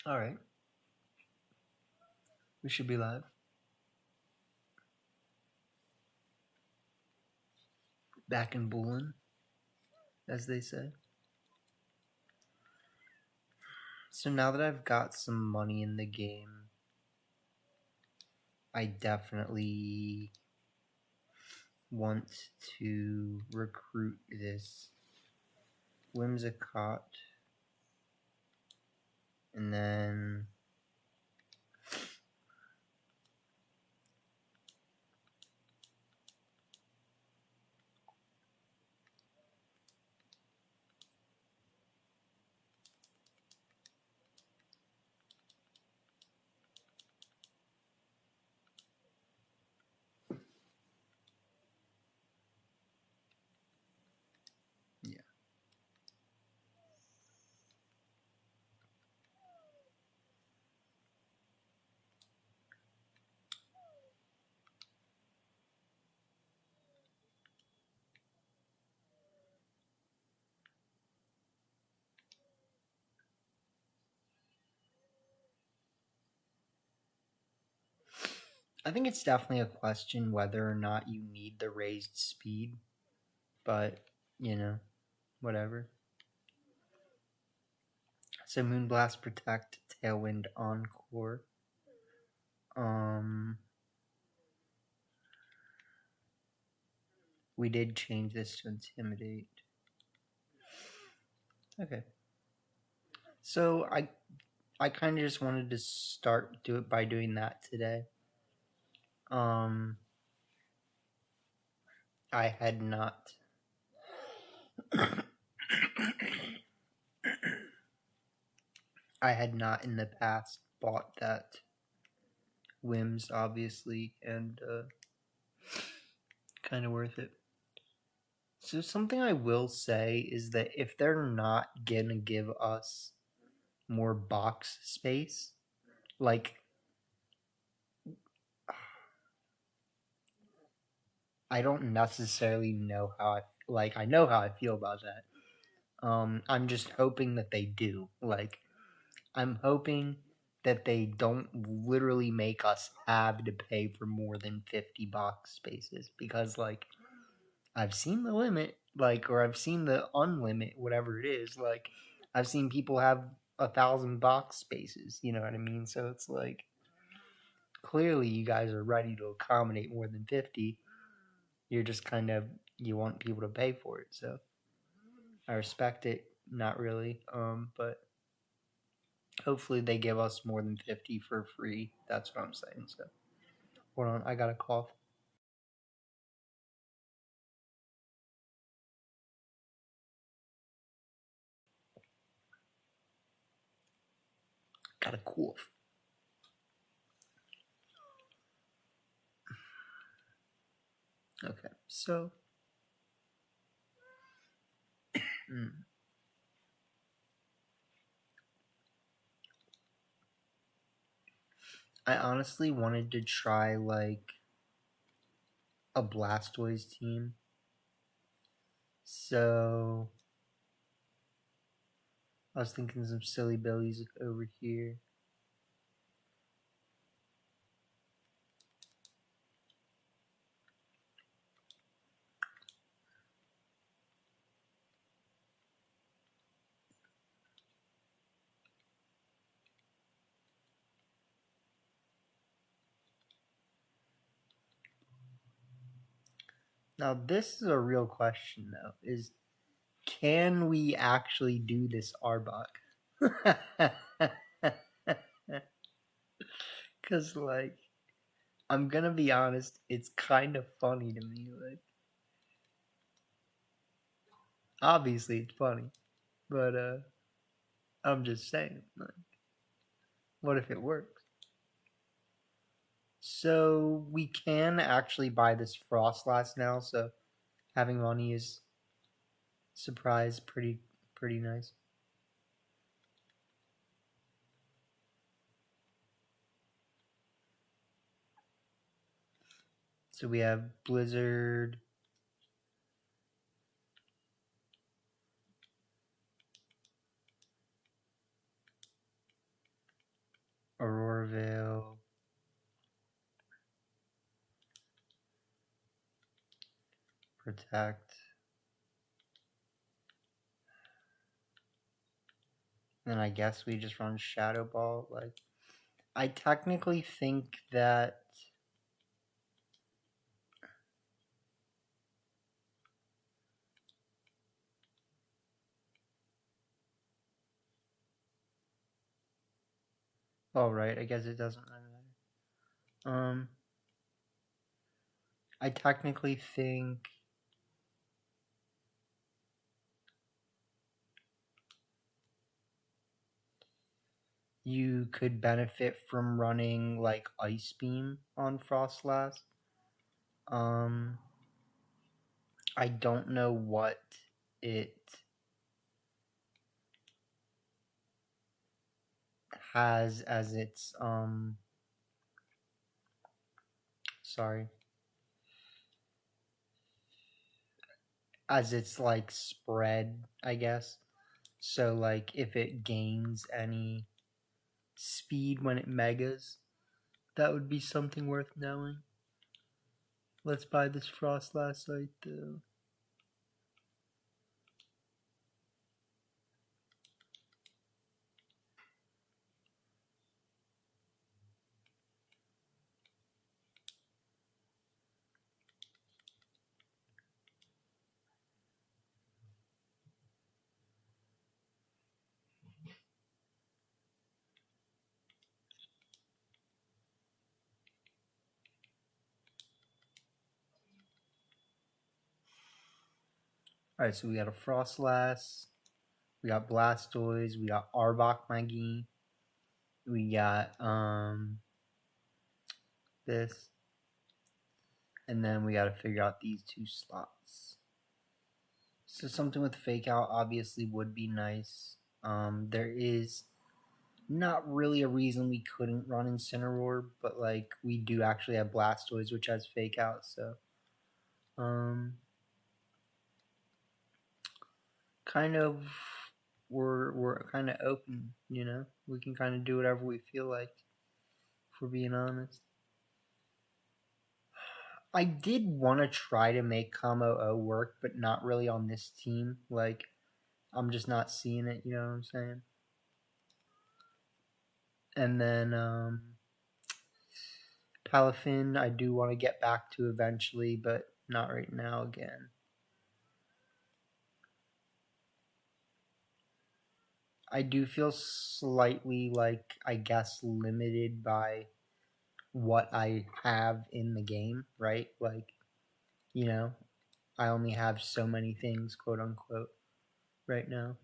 All right. We should be live. Back in bowling, as they say. So now that I've got some money in the game, I definitely want to recruit this Whimsicott. And then yeah. I think it's definitely a question whether or not you need the raised speed, but, you know, whatever. So Moonblast, Protect, Tailwind, Encore. We did change this to Intimidate. Okay. So I kind of just wanted to do it by doing that today. I had not I had not in the past bought that Whims, obviously, and kind of worth it. So something I will say is that if they're not gonna give us more box space, like I don't necessarily know how I know how I feel about that. I'm just hoping that they do. Like, I'm hoping that they don't literally make us have to pay for more than 50 box spaces, because like I've seen the limit, like, or I've seen the unlimit, whatever it is. Like, I've seen people have 1,000 box spaces. You know what I mean? So it's like, clearly you guys are ready to accommodate more than 50. You're just kind of, you want people to pay for it. So I respect it. Not really. But hopefully they give us more than 50 for free. That's what I'm saying. So hold on, I got a cough. Got a cough. Okay, so I honestly wanted to try like a Blastoise team. So I was thinking some silly billies over here. Now this is a real question though, is can we actually do this Arbok? Cause like, I'm gonna be honest, it's kind of funny to me. Like, obviously it's funny, but I'm just saying, like, what if it works? So we can actually buy this Frostlass now, so having money is surprise pretty nice. So we have Blizzard. Prevail. Protect. Then I guess we just run Shadow Ball. Like, I technically think that oh right, I guess it doesn't really matter. I technically think you could benefit from running like Ice Beam on Frostlass. I don't know what it has as its sorry, as its like spread, I guess. So like if it gains any speed when it megas, that would be something worth knowing. Let's buy this Frostlass site though. Alright, so we got a Frostlass, we got Blastoise, we got Arbok Magi, we got this, and then we gotta figure out these two slots. So something with Fake Out obviously would be nice. There is not really a reason we couldn't run Incineroar, but like we do actually have Blastoise which has Fake Out, so kind of we're kind of open, you know. We can kind of do whatever we feel like, if we're being honest. I did want to try to make Combo O work, but not really on this team. Like, I'm just not seeing it, you know what I'm saying? And then Palafin I do want to get back to eventually, but not right now again. I do feel slightly like, I guess, limited by what I have in the game, right? Like, you know, I only have so many things, quote unquote, right now.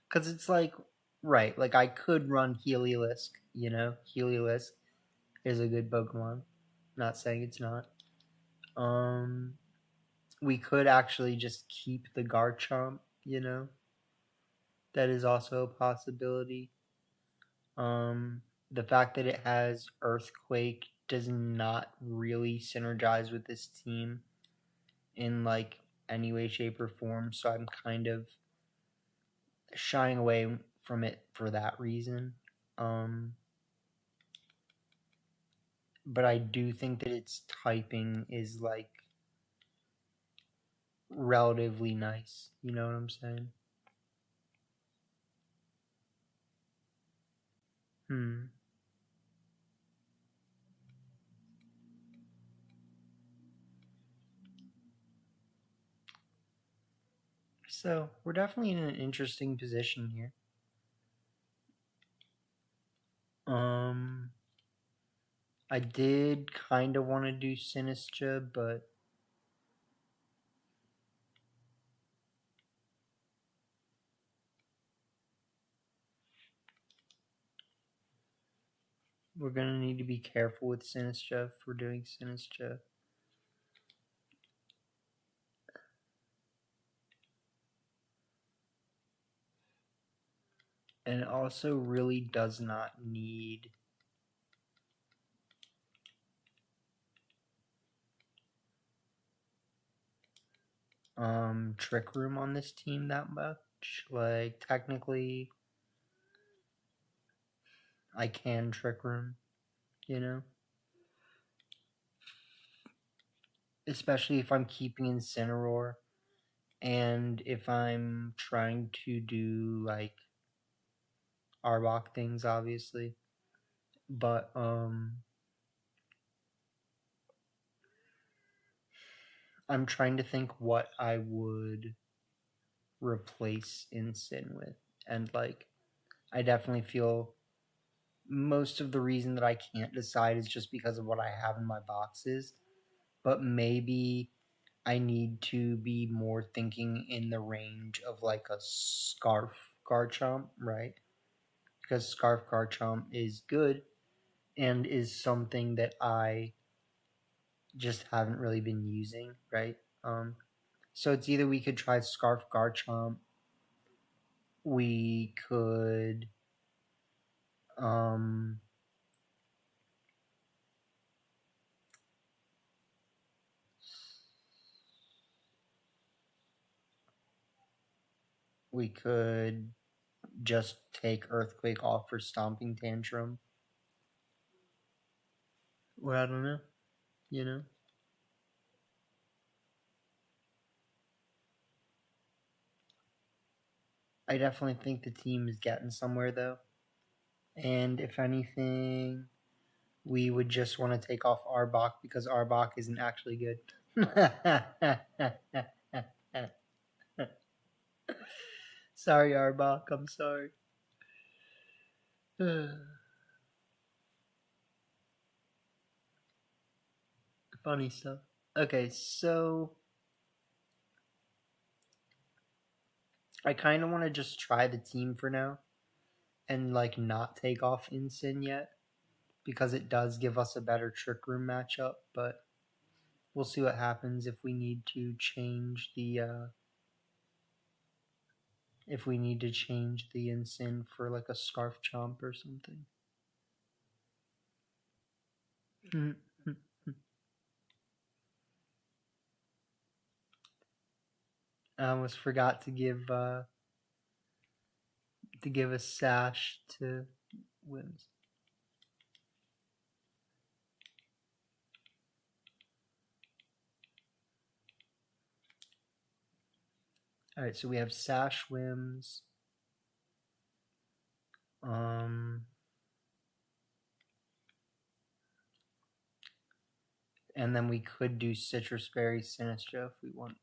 Because it's like, right, like I could run Heliolisk, you know? Heliolisk is a good Pokemon. Not saying it's not. We could actually just keep the Garchomp, you know? That is also a possibility. The fact that it has Earthquake does not really synergize with this team in like any way, shape, or form, so I'm kind of shying away from it for that reason. But I do think that its typing is like relatively nice. You know what I'm saying? So we're definitely in an interesting position here. I did kind of want to do Sinistra, but we're gonna need to be careful with Sinistra if we're doing Sinistra. And it also really does not need Trick Room on this team that much. much. Like, technically, I can Trick Room, you know? Especially if I'm keeping Incineroar, and if I'm trying to do, like, Arbok things, obviously. But, I'm trying to think what I would replace Incin with. And, like, I definitely feel most of the reason that I can't decide is just because of what I have in my boxes. But maybe I need to be more thinking in the range of like a Scarf Garchomp, right? Because Scarf Garchomp is good and is something that I just haven't really been using, right? So it's either we could try Scarf Garchomp, we could um we could just take Earthquake off for Stomping Tantrum. Well, I don't know, you know? I definitely think the team is getting somewhere, though. And if anything, we would just want to take off Arbok because Arbok isn't actually good. Sorry, Arbok. I'm sorry. Funny stuff. Okay, so I kind of want to just try the team for now and like not take off Incin yet because it does give us a better Trick Room matchup, but we'll see what happens if we need to change the Incin for like a Scarf Chomp or something. I almost forgot to give a sash to Wims. All right, so we have Sash Wims. And then we could do Citrus Berry Sinistcha if we want.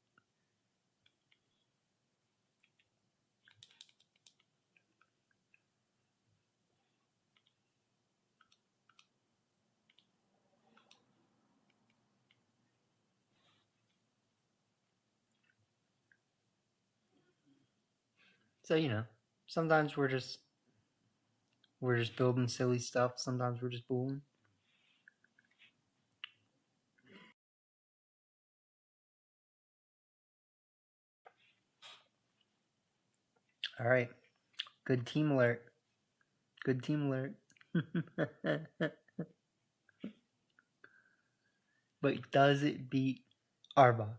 So, you know, sometimes we're just building silly stuff. Sometimes we're just bullying. All right. Good team alert. Good team alert. But does it beat Arbok?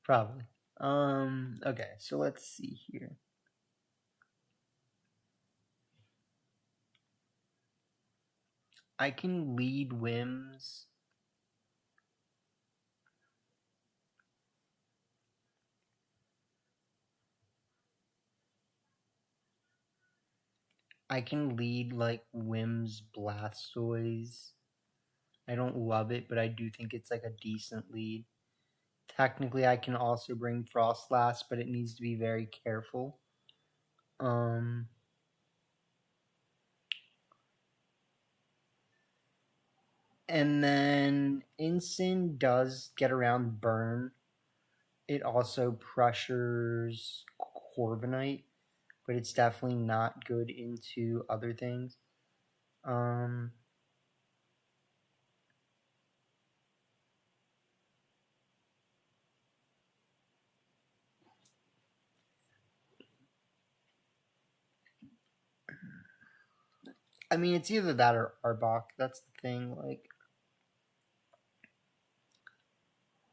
Probably. Okay, so let's see here. I can lead Wims. I can lead like Wims Blastoise. I don't love it, but I do think it's like a decent lead. Technically, I can also bring Frostlass, but it needs to be very careful. And then Incin does get around Burn. It also pressures Corviknight, but it's definitely not good into other things. I mean, it's either that or Arbok. That's the thing. Like,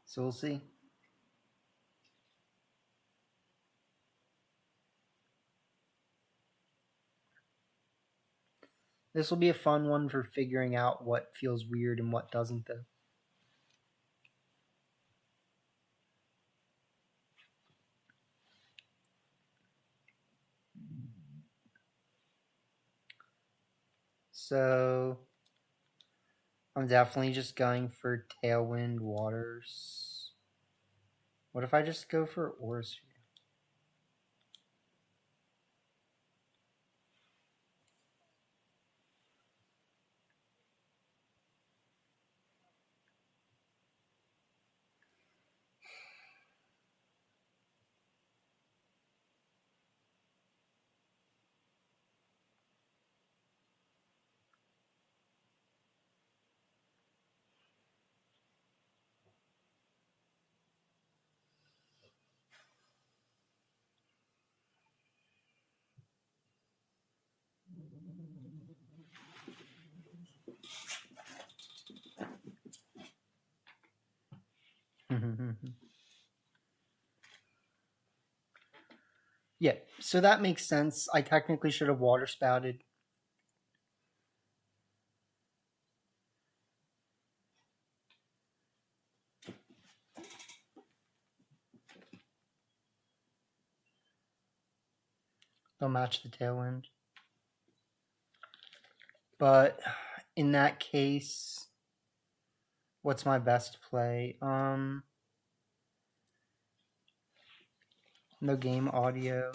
so we'll see. This will be a fun one for figuring out what feels weird and what doesn't, though. So I'm definitely just going for Tailwind Waters. What if I just go for Orosphere? Yeah, so that makes sense. I technically should have Water Spouted. They'll match the Tailwind. But in that case, what's my best play? No game audio.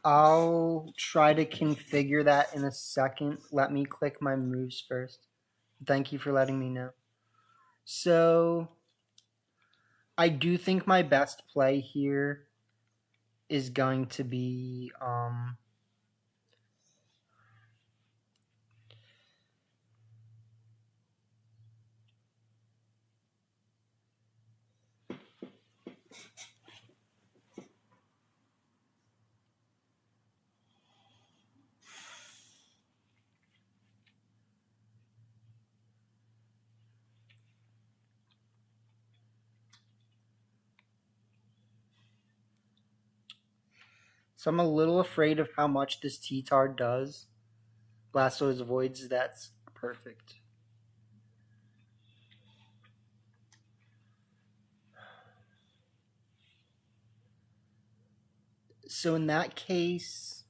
I'll try to configure that in a second. Let me click my moves first. Thank you for letting me know. So I do think my best play here is going to be so I'm a little afraid of how much this T-Tard does. Blastoise avoids, that's perfect. So in that case,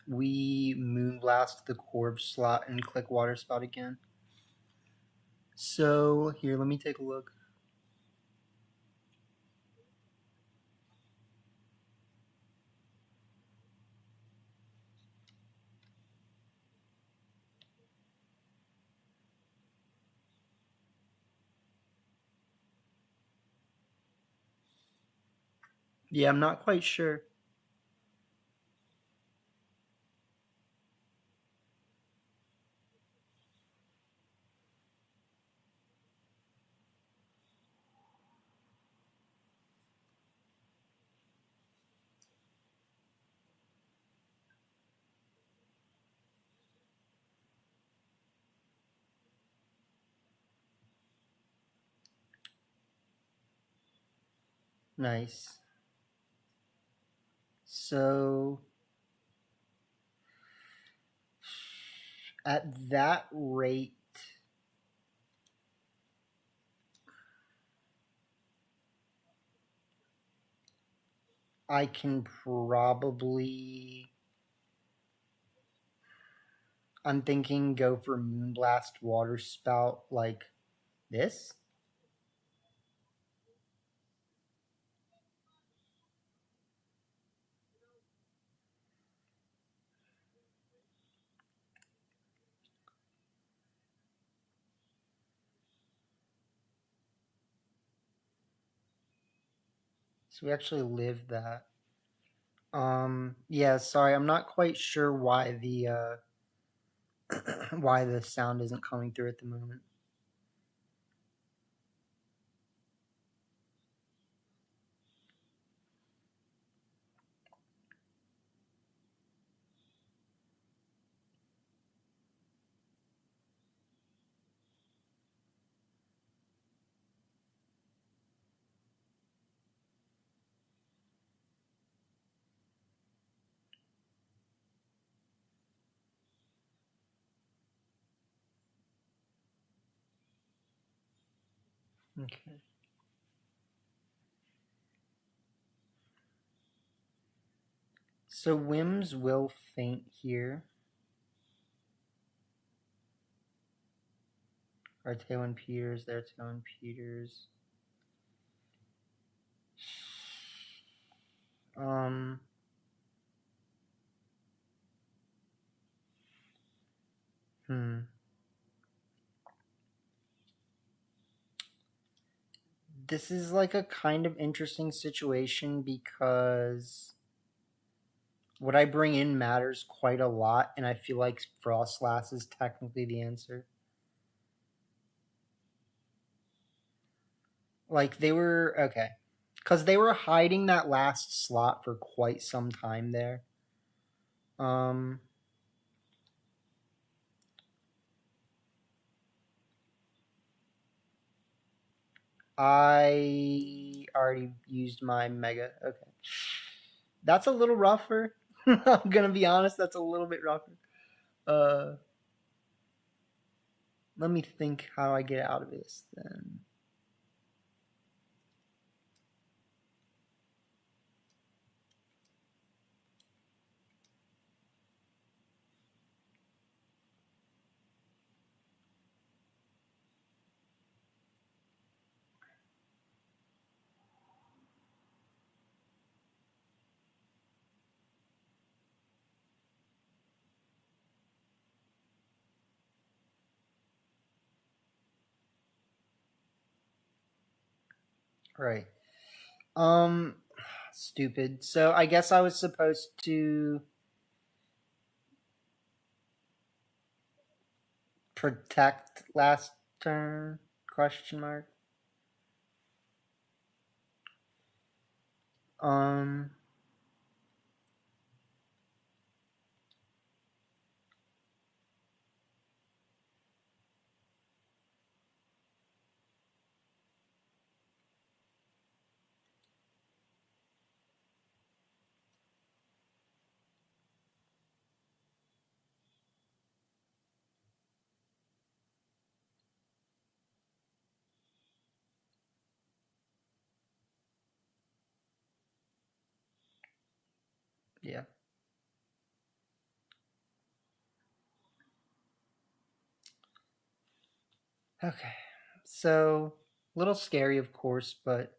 we Moonblast the Corb slot and click Water Spout again. So here, let me take a look. Yeah, I'm not quite sure. Nice. So at that rate, I can probably, I'm thinking go for Moonblast Water Spout like this. So we actually live that. Yeah, sorry, I'm not quite sure why the why the sound isn't coming through at the moment. Okay. So Wims will faint here. Our Tailwind Peters, their Tailwind Peters. This is like a kind of interesting situation because what I bring in matters quite a lot, and I feel like Frostlass is technically the answer. Like they were okay, because they were hiding that last slot for quite some time there. I already used my mega. Okay, that's a little rougher. I'm gonna be honest. That's a little bit rougher. Let me think how I get out of this then. Right. Stupid. So I guess I was supposed to protect last turn? Question mark. Um. Yeah. Okay. So a little scary, of course, but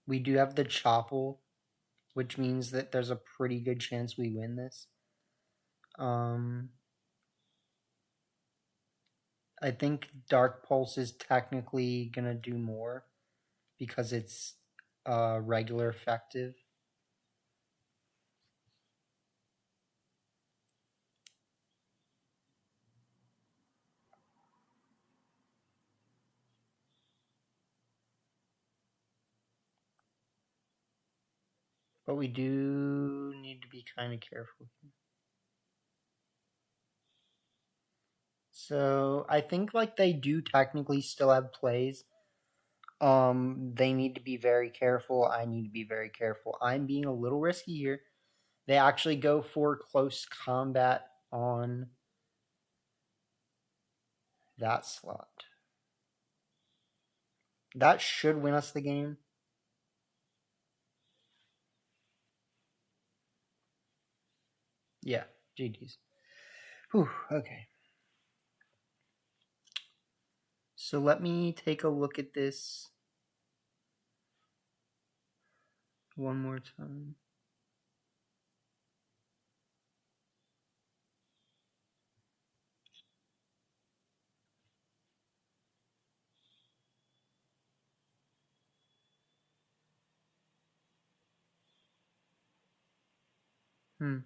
we do have the Chopple, which means that there's a pretty good chance we win this. I think Dark Pulse is technically gonna do more because it's regular effective. But we do need to be kind of careful. So I think like they do technically still have plays. They need to be very careful. I need to be very careful. I'm being a little risky here. They actually go for close combat on that slot. That should win us the game. Yeah, GG's. Whew, okay. So let me take a look at this one more time. Hmm.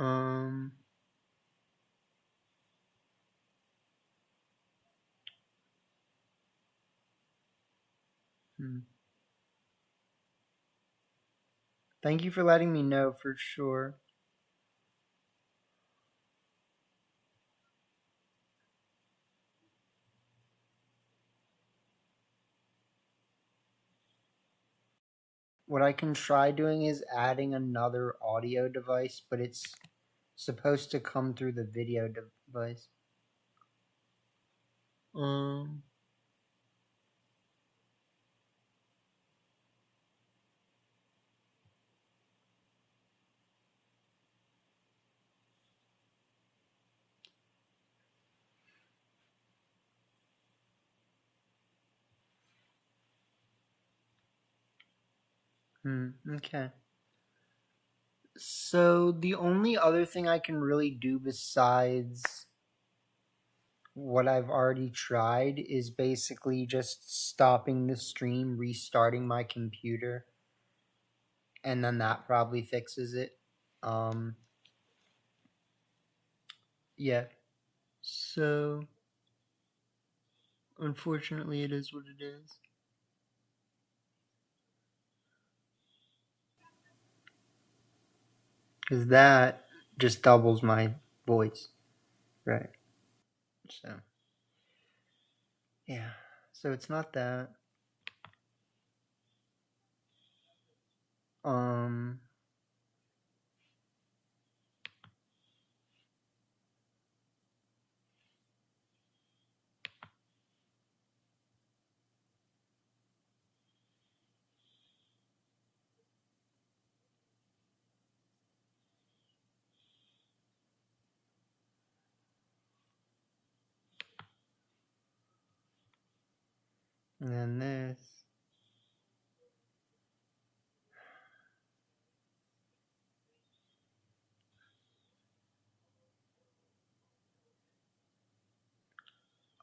Um. Hmm. Thank you for letting me know for sure. What I can try doing is adding another audio device, but it's supposed to come through the video device. Okay. So the only other thing I can really do besides what I've already tried is basically just stopping the stream, restarting my computer, and then that probably fixes it. Yeah. So unfortunately it is what it is. Because that just doubles my voice. Right. So, yeah. So it's not that. And then this.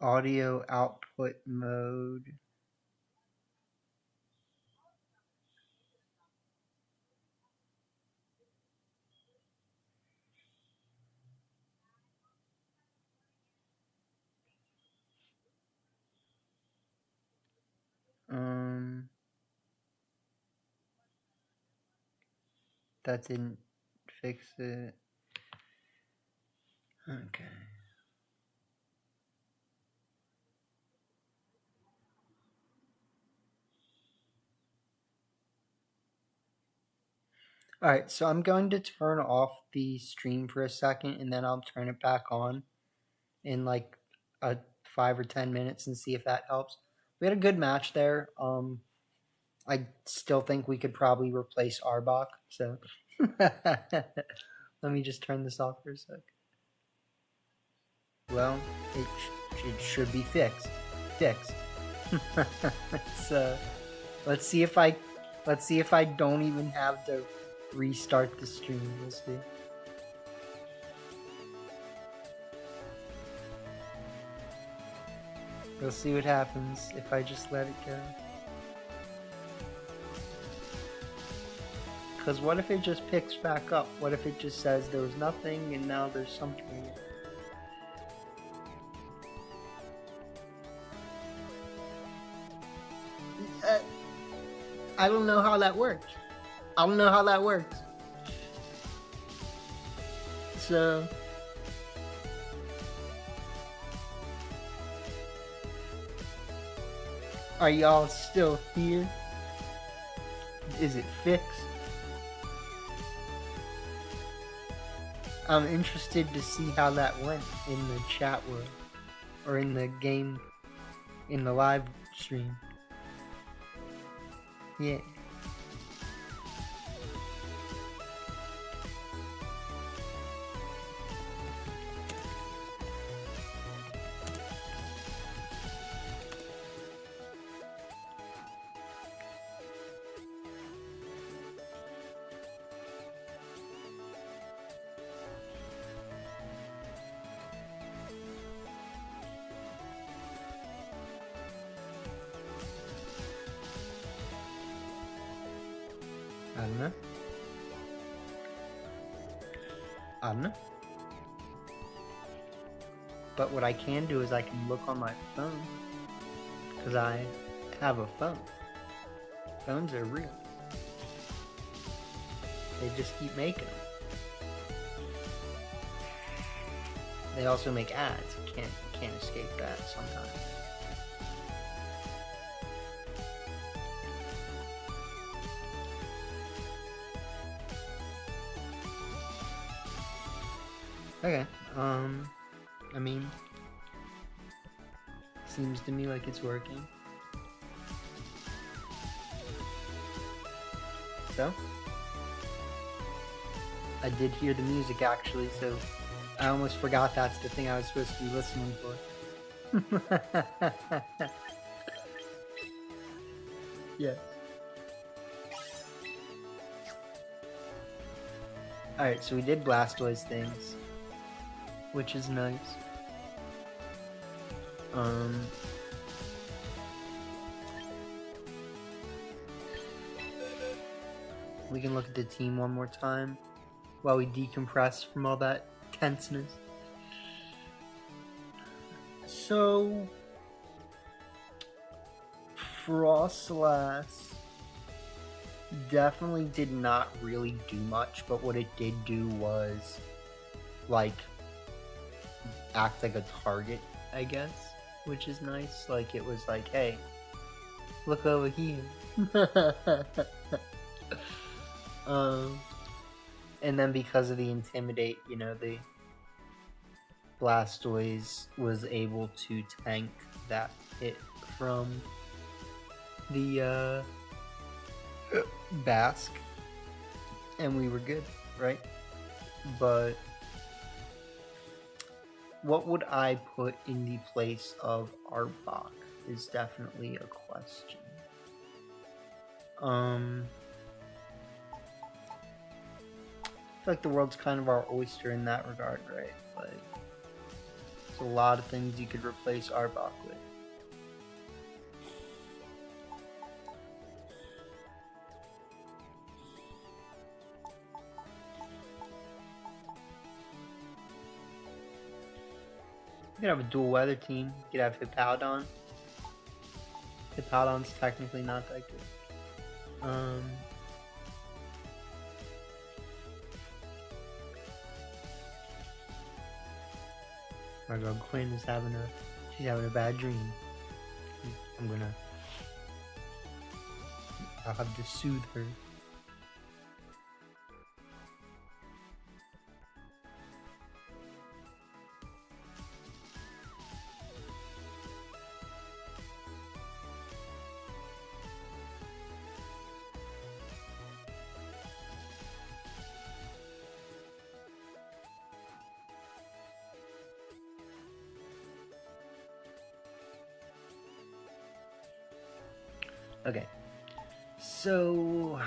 Audio output mode. That didn't fix it. Okay. Alright, so I'm going to turn off the stream for a second and then I'll turn it back on in like 5 or 10 minutes and see if that helps. We had a good match there. I still think we could probably replace Arbok, so let me just turn this off for a sec. Well, it should be fixed. Let's see if I don't even have to restart the stream. We'll see. We'll see what happens if I just let it go. Because what if it just picks back up? What if it just says there was nothing and now there's something? I don't know how that works. So... Are y'all still here? Is it fixed? I'm interested to see how that went in the chat world. Or in the game, in the live stream. Yeah. I don't know. But what I can do is I can look on my phone. Because I have a phone. Phones are real. They just keep making them. They also make ads. You can't escape that sometimes. Okay. I mean, seems to me like it's working. So, I did hear the music actually, so I almost forgot that's the thing I was supposed to be listening for. Yes. Alright, so we did Blastoise things, which is nice. We can look at the team one more time while we decompress from all that tenseness. So, Frostlass definitely did not really do much, but what it did do was, like, act like a target, I guess, which is nice. Like, it was like, hey, look over here. And then because of the Intimidate, you know, the Blastoise was able to tank that hit from the Basque, and we were good, right? But what would I put in the place of Arbok is definitely a question. I feel like the world's kind of our oyster in that regard, right? Like, there's a lot of things you could replace Arbok with. You could have a dual weather team. You could have Hippowdon. Hippowdon's technically not that good. My girl Quinn is she's having a bad dream. I'll have to soothe her. Okay, so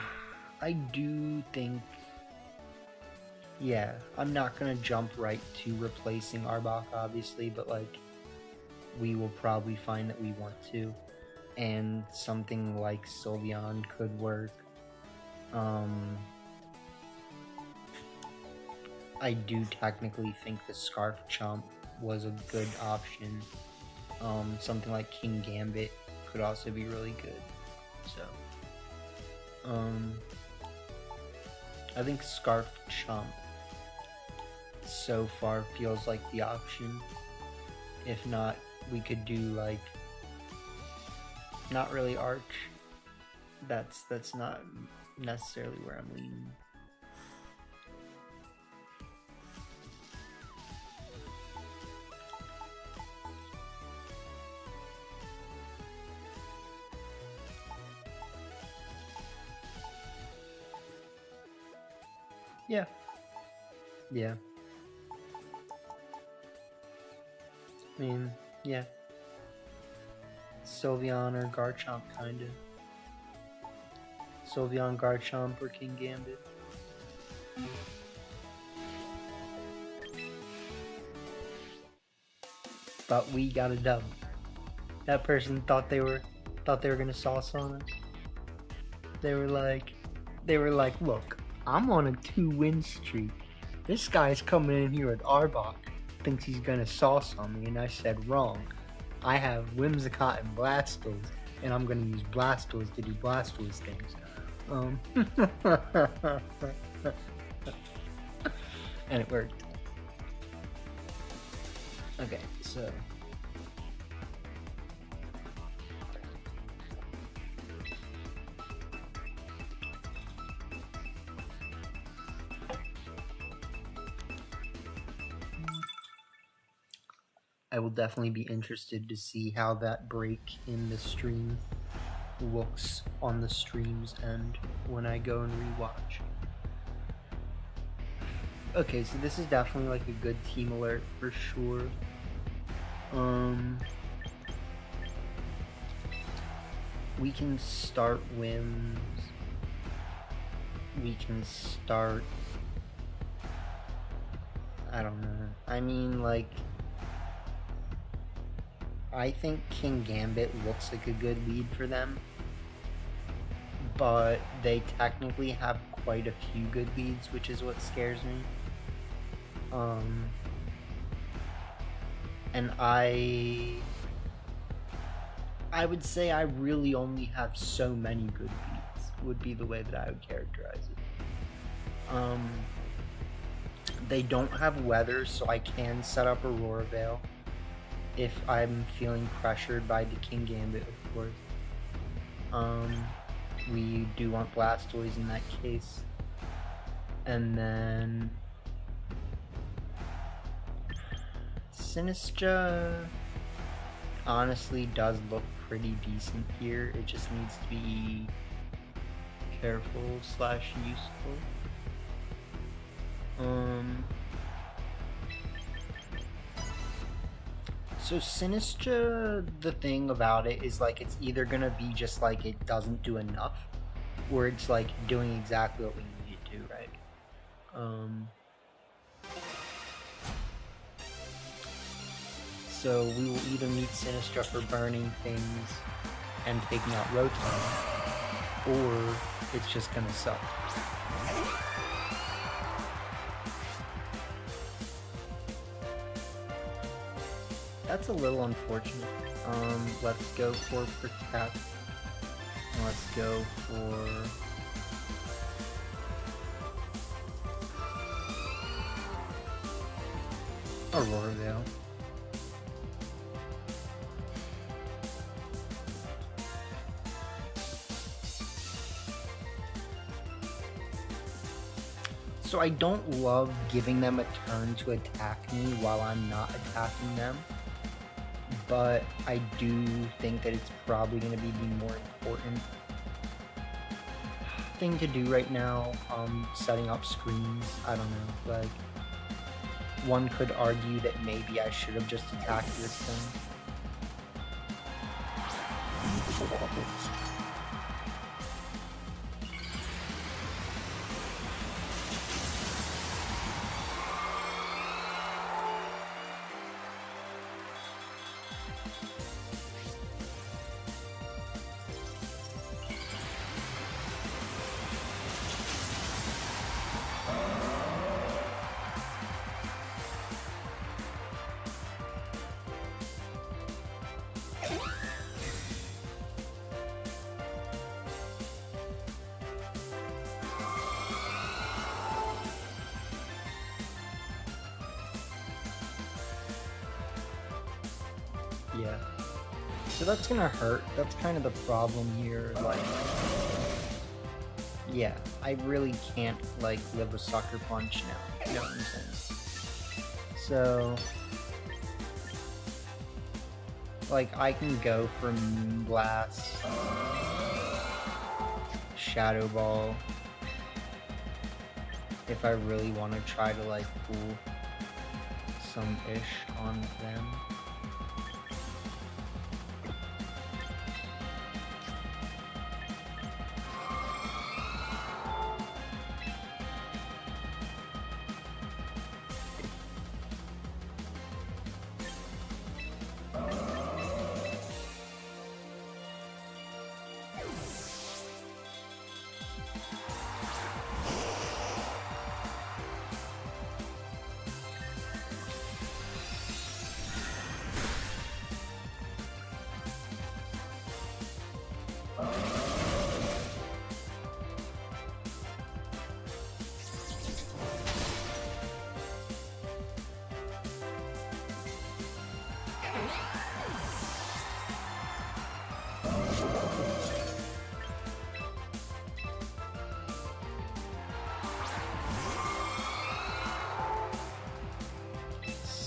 I do think, yeah, I'm not gonna jump right to replacing Arbok, obviously, but like, we will probably find that we want to, and something like Sylveon could work. I do technically think the Scarf Chomp was a good option. Something like King Gambit could also be really good. So, I think Scarf Chomp so far feels like the option. If not, we could do like, not really Arch. That's not necessarily where I'm leaning. Yeah. Yeah. I mean, yeah. Sylveon or Garchomp, kinda. Sylveon, Garchomp, or King Gambit. But we got a dub. That person thought they were gonna sauce on us. They were like, look, I'm on a 2-win streak. This guy's coming in here with Arbok, thinks he's gonna sauce on me, and I said wrong. I have Whimsicott and Blastoise, and I'm gonna use Blastoise to do Blastoise things. And it worked. Okay, so I will definitely be interested to see how that break in the stream looks on the stream's end when I go and rewatch. Okay, so this is definitely like a good team alert for sure. We can start whims. We can start, I don't know. I mean, like, I think King Gambit looks like a good lead for them, but they technically have quite a few good leads, which is what scares me. And I would say I really only have so many good leads, would be the way that I would characterize it. They don't have weather, so I can set up Aurora Veil if I'm feeling pressured by the King Gambit, of course. We do want Blastoise in that case. And then Sinistra honestly does look pretty decent here. It just needs to be careful / useful. So Sinistra, the thing about it is like it's either gonna be just like it doesn't do enough, or it's like doing exactly what we need it to, right? So we will either meet Sinistra for burning things and taking out Rotom, or it's just gonna suck. That's a little unfortunate. Let's go for Protect. Let's go for Aurora Veil. So I don't love giving them a turn to attack me while I'm not attacking them, but I do think that it's probably going to be the more important thing to do right now. Setting up screens, I don't know, like, one could argue that maybe I should have just attacked this thing. Yeah. So that's gonna hurt. That's kind of the problem here. Like, yeah, I really can't, like, live a sucker punch now. You know what I'm saying? So, like, I can go for Moonblast, Shadow Ball, if I really want to try to, like, fool some ish on them.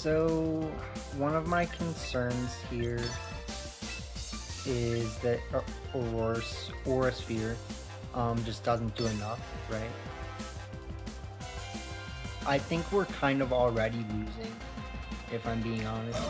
So one of my concerns here is that Aura Sphere just doesn't do enough, right? I think we're kind of already losing, if I'm being honest.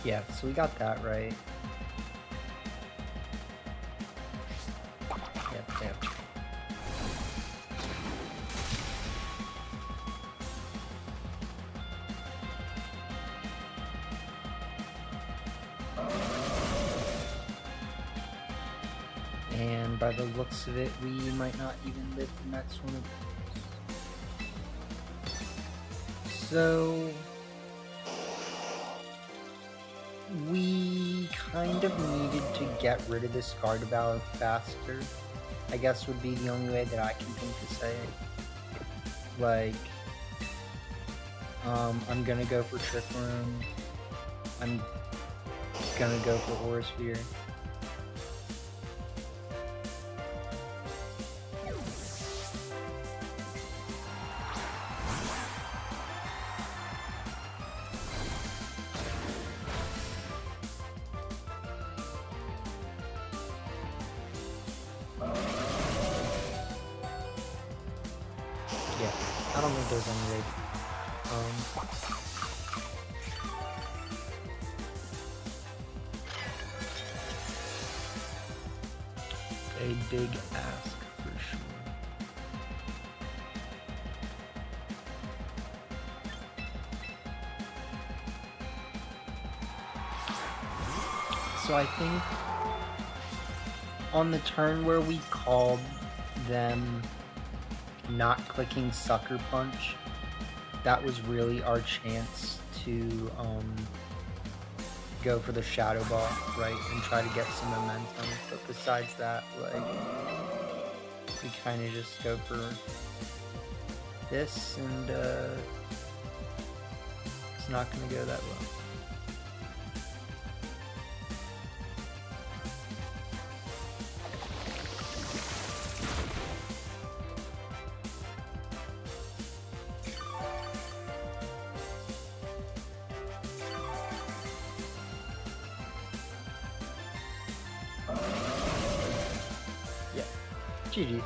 Yeah, so we got that right. Yep. And by the looks of it, we might not even live the next one of those. So we kind of needed to get rid of this Gardevoir faster, I guess would be the only way that I can think to say it. Like, I'm gonna go for Trick Room. I'm gonna go for Aura Sphere. Yeah, I don't think there's any way. A big ask for sure. So I think on the turn where we called them not clicking Sucker Punch, that was really our chance to go for the Shadow Ball, right, and try to get some momentum. But besides that, like, we kind of just go for this, and it's not going to go that well. GG.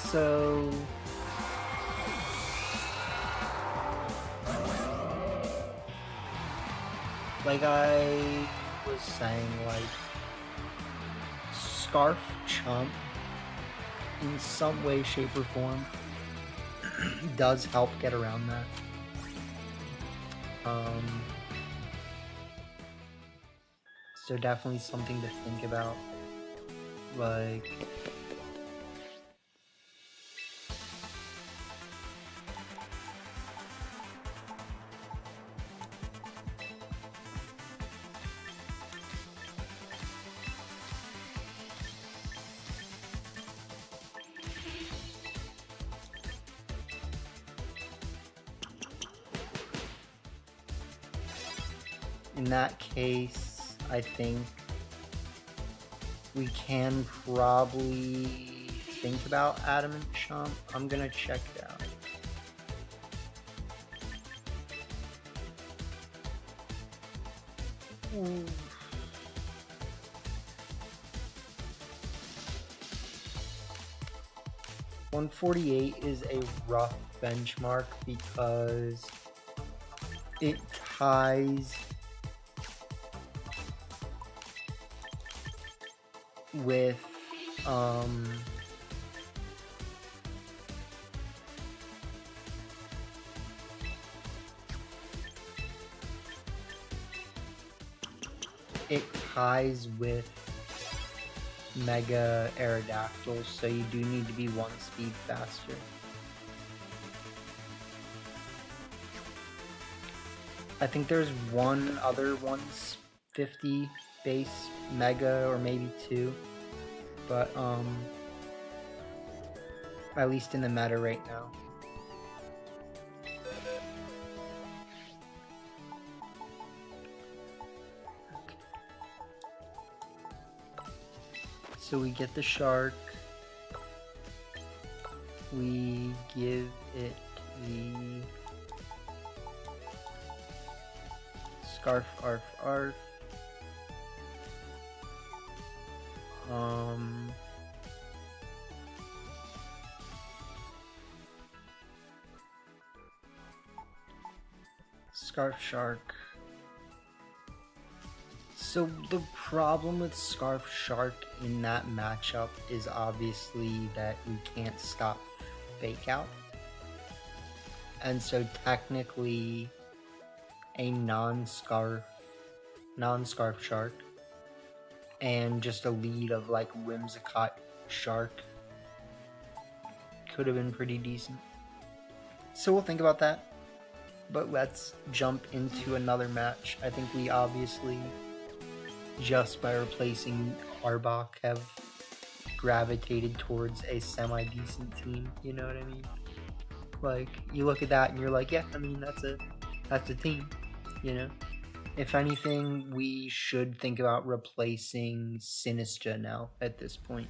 So like I was saying, like, Scarf Chump in some way, shape, or form does help get around that. So definitely something to think about. Like, in that case, I think we can probably think about Adamant Chump. I'm gonna check it out. Ooh. $148 is a rough benchmark because it ties with Mega Aerodactyl, so you do need to be 1 speed faster. I think there's one other 150 base Mega, or maybe 2, but at least in the meta right now. So we get the shark, we give it the scarf, arf, arf. Scarf Shark. So the problem with Scarf Shark in that matchup is obviously that we can't stop Fake Out. And so technically a non-Scarf Shark and just a lead of like Whimsicott Shark could have been pretty decent. So we'll think about that. But let's jump into another match. I think we obviously, just by replacing Arbok, have gravitated towards a semi-decent team, you know what I mean? Like, you look at that and you're like, yeah, I mean, that's a team, you know? If anything, we should think about replacing Sinistra now at this point,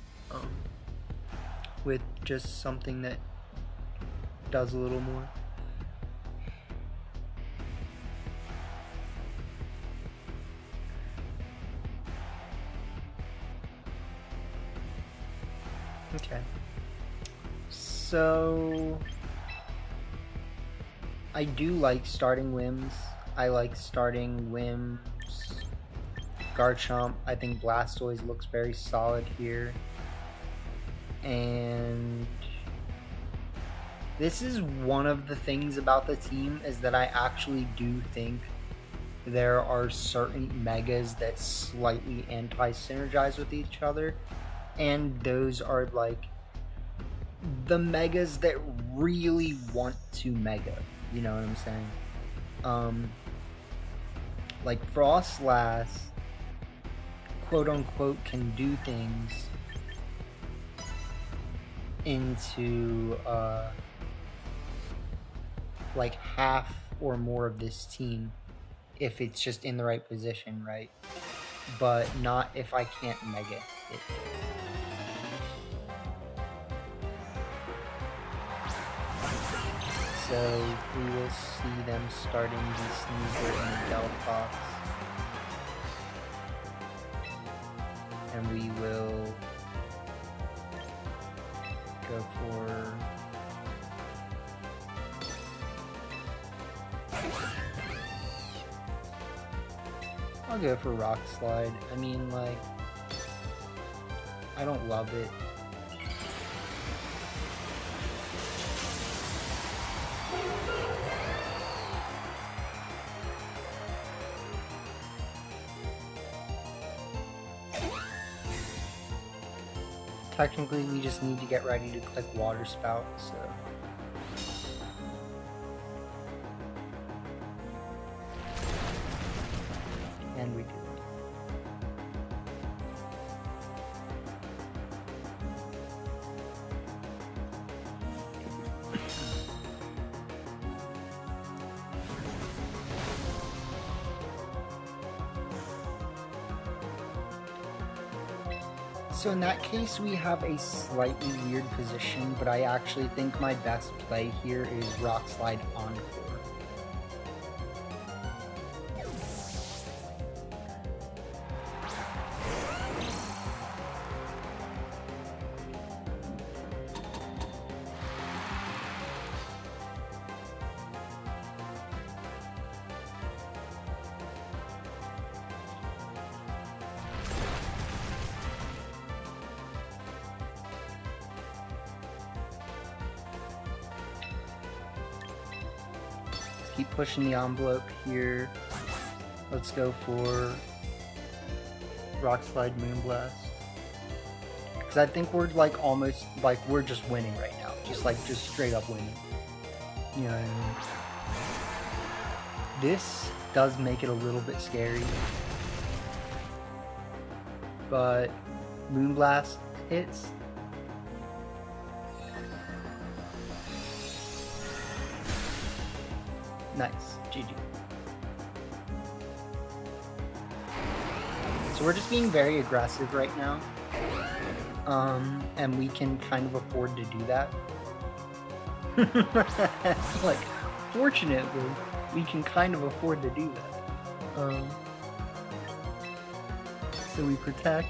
with just something that does a little more. Okay, so I do like starting Whims. I like starting Whims, Garchomp. I think Blastoise looks very solid here. And this is one of the things about the team, is that I actually do think there are certain Megas that slightly anti-synergize with each other. And those are like the Megas that really want to Mega, you know what I'm saying? Like Frostlass, quote unquote, can do things into like half or more of this team if it's just in the right position, right? But not if I can't Mega it. So we will see them starting the Sneasel and the Delphox. And we will go for I'll go for Rock Slide. I mean, like, I don't love it. Technically, we just need to get ready to click Water Spout, so. And we do. So in that case, we have a slightly weird position, but I actually think my best play here is Rock Slide Encore. keep pushing the envelope here. Let's go for Rock Slide Moonblast. Because I think we're like almost like we're just winning right now. Just straight up winning. You know what I mean? This does make it a little bit scary. But Moonblast hits. Nice. GG. So we're just being very aggressive right now. And we can kind of afford to do that. Like, fortunately, we can kind of afford to do that. So we protect.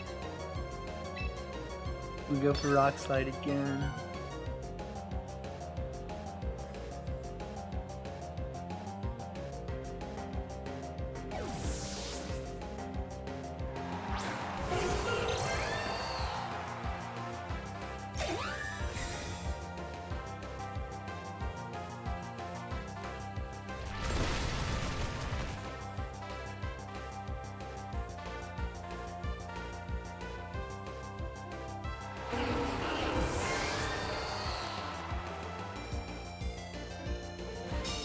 We go for Rock Slide again.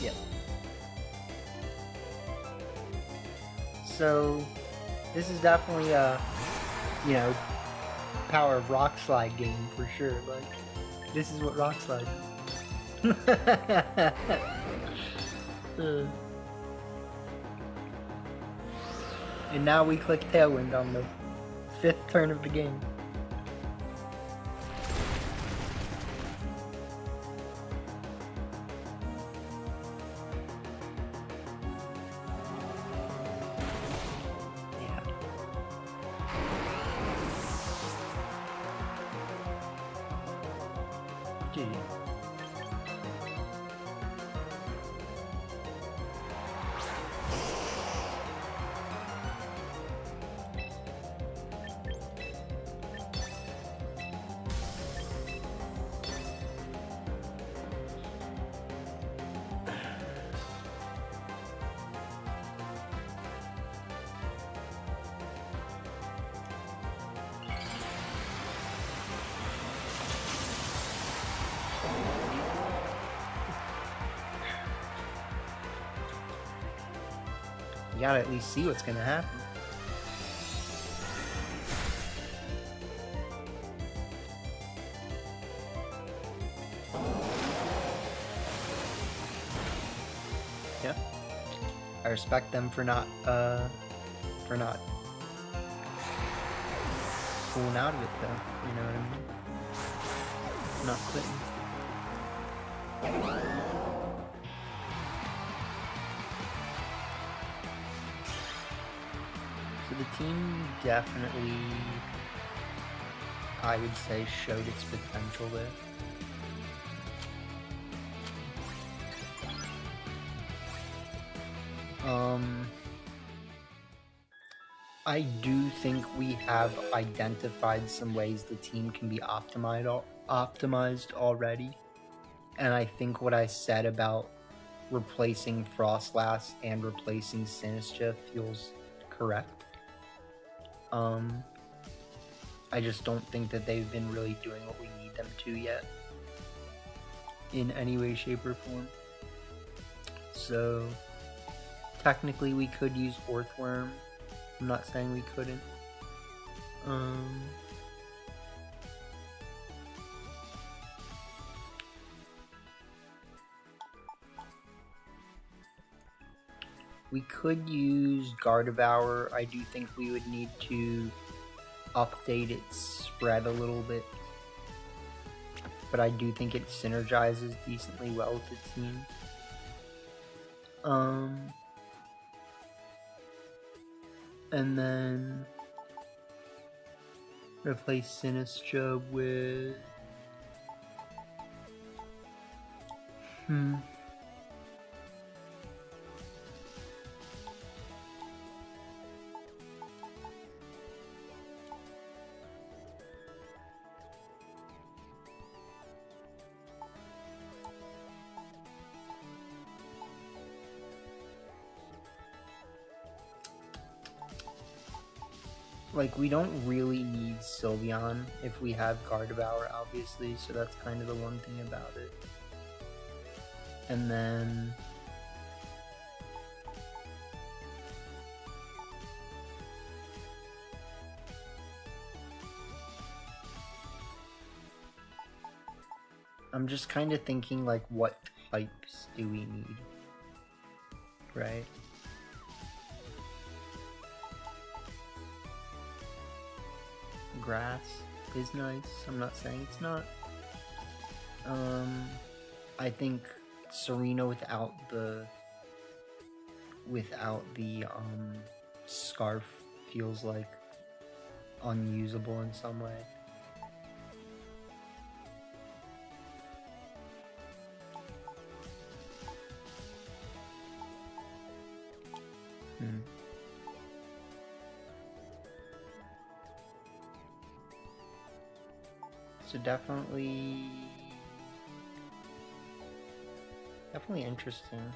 Yep. So this is definitely a, you know, power of Rock Slide game for sure. Like, this is what Rock Slide is. And now we click Tailwind on the 5th turn of the game. GG. You gotta at least see what's gonna happen. Yeah. I respect them for not pulling out of it though, you know what I mean? Not quitting. So the team definitely, I would say, showed its potential there. I do think we have identified some ways the team can be optimized already. And I think what I said about replacing Frostlass and replacing Sinistra feels correct. I just don't think that they've been really doing what we need them to yet. In any way, shape, or form. So, technically we could use Orthworm. I'm not saying we couldn't. We could use Gardevoir. I do think we would need to update its spread a little bit. But I do think it synergizes decently well with the team. And then replace Sinistra with like, we don't really need Sylveon if we have Gardevoir, obviously, so that's kind of the one thing about it. And then I'm just kind of thinking, like, what types do we need, right? Grass is nice. I'm not saying it's not. I think Serena without the scarf feels like unusable in some way. So definitely interesting.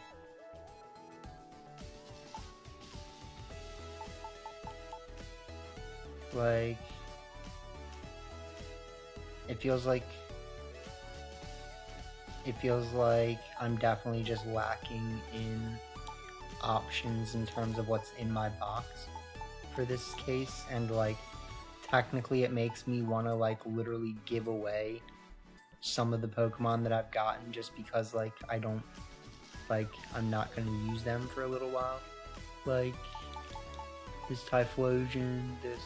Like, it feels like I'm definitely just lacking in options in terms of what's in my box for this case, and like technically it makes me want to like literally give away some of the Pokemon that I've gotten just because like I'm not going to use them for a little while. Like this Typhlosion, this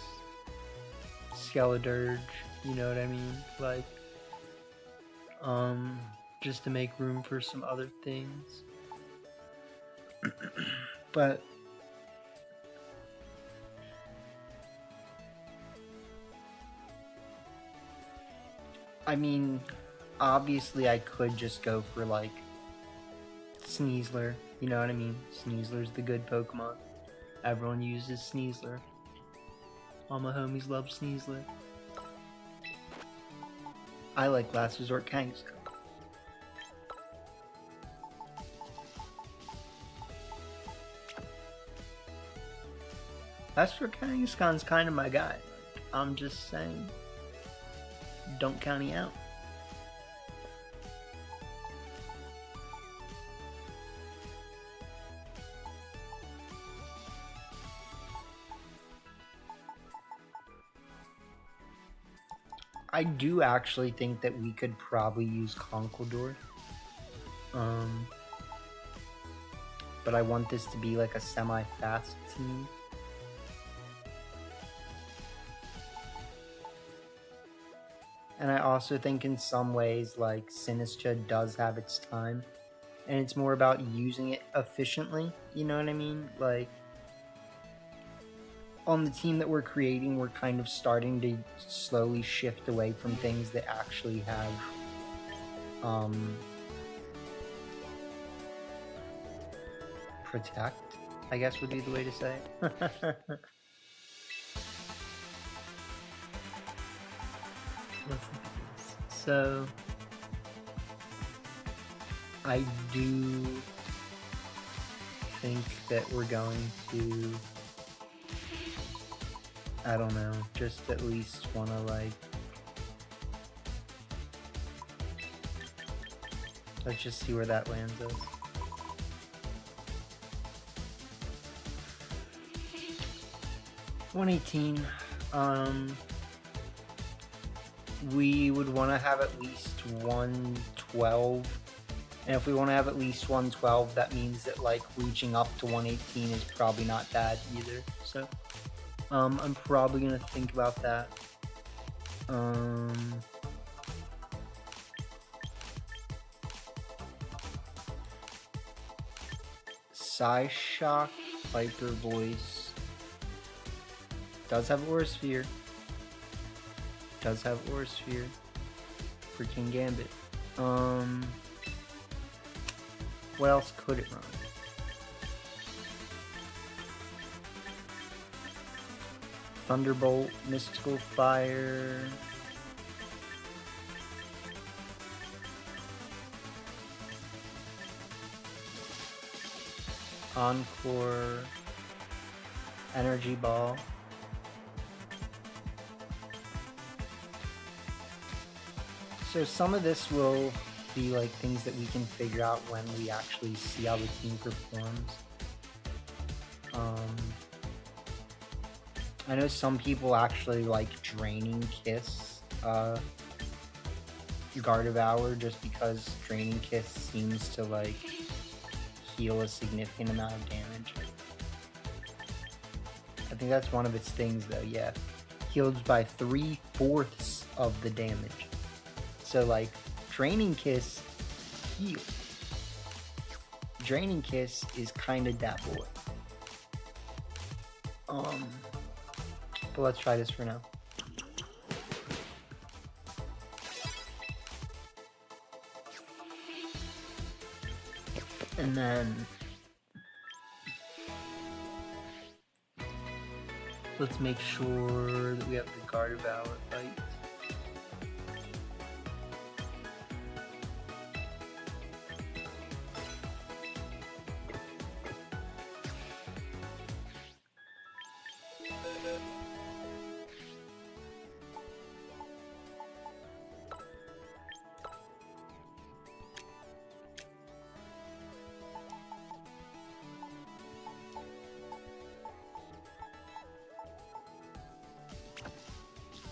Skeledirge, you know what I mean? Like, just to make room for some other things. But I mean, obviously I could just go for like Sneasler, you know what I mean? Sneasler's the good Pokemon. Everyone uses Sneasler. All my homies love Sneasler. I like Last Resort Kangaskhan. Last Resort Kangaskhan's kind of my guy. I'm just saying, don't count me out. I do actually think that we could probably use Conkeldurr. But I want this to be like a semi-fast team. And I also think in some ways, like, Sinistcha does have its time. And it's more about using it efficiently, you know what I mean? Like, on the team that we're creating, we're kind of starting to slowly shift away from things that actually have protect, I guess would be the way to say it. So I do think that we're going to, I don't know, just at least want to like, let's just see where that lands us. $118. We would want to have at least 112. And if we want to have at least 112, that means that like reaching up to 118 is probably not bad either. So I'm probably gonna think about that. Psyshock, Viper Voice does have Aura Sphere. Does have Aura Sphere for King Gambit. What else could it run? Thunderbolt, Mystical Fire. Encore. Energy Ball. So some of this will be like things that we can figure out when we actually see how the team performs. I know some people actually like draining Kiss Gardevoir just because draining Kiss seems to like heal a significant amount of damage. I think that's one of its things though, yeah. Heals by 3/4 of the damage. So like Draining Kiss heals. Draining Kiss is kinda that boy. But let's try this for now. And then let's make sure that we have the Gardevoir fight.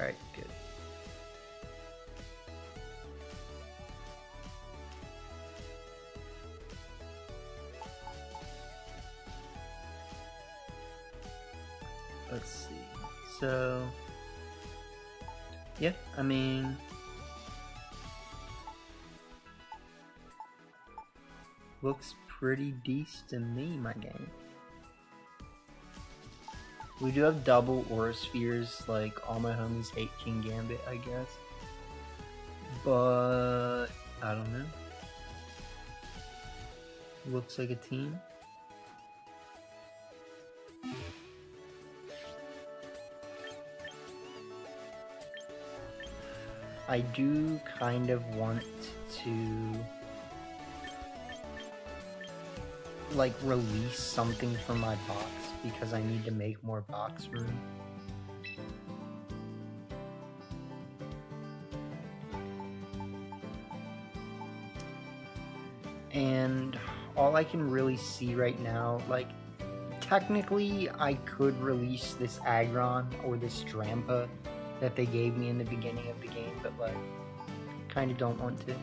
Alright, good. Let's see. So, yeah, I mean, looks pretty decent to me, my game. We do have double Aura Spheres, like all my homies hate King Gambit, I guess. But I don't know. Looks like a team. I do kind of want to like release something from my box because I need to make more box room. And all I can really see right now, like technically I could release this Aggron or this Drampa that they gave me in the beginning of the game, but like kind of don't want to.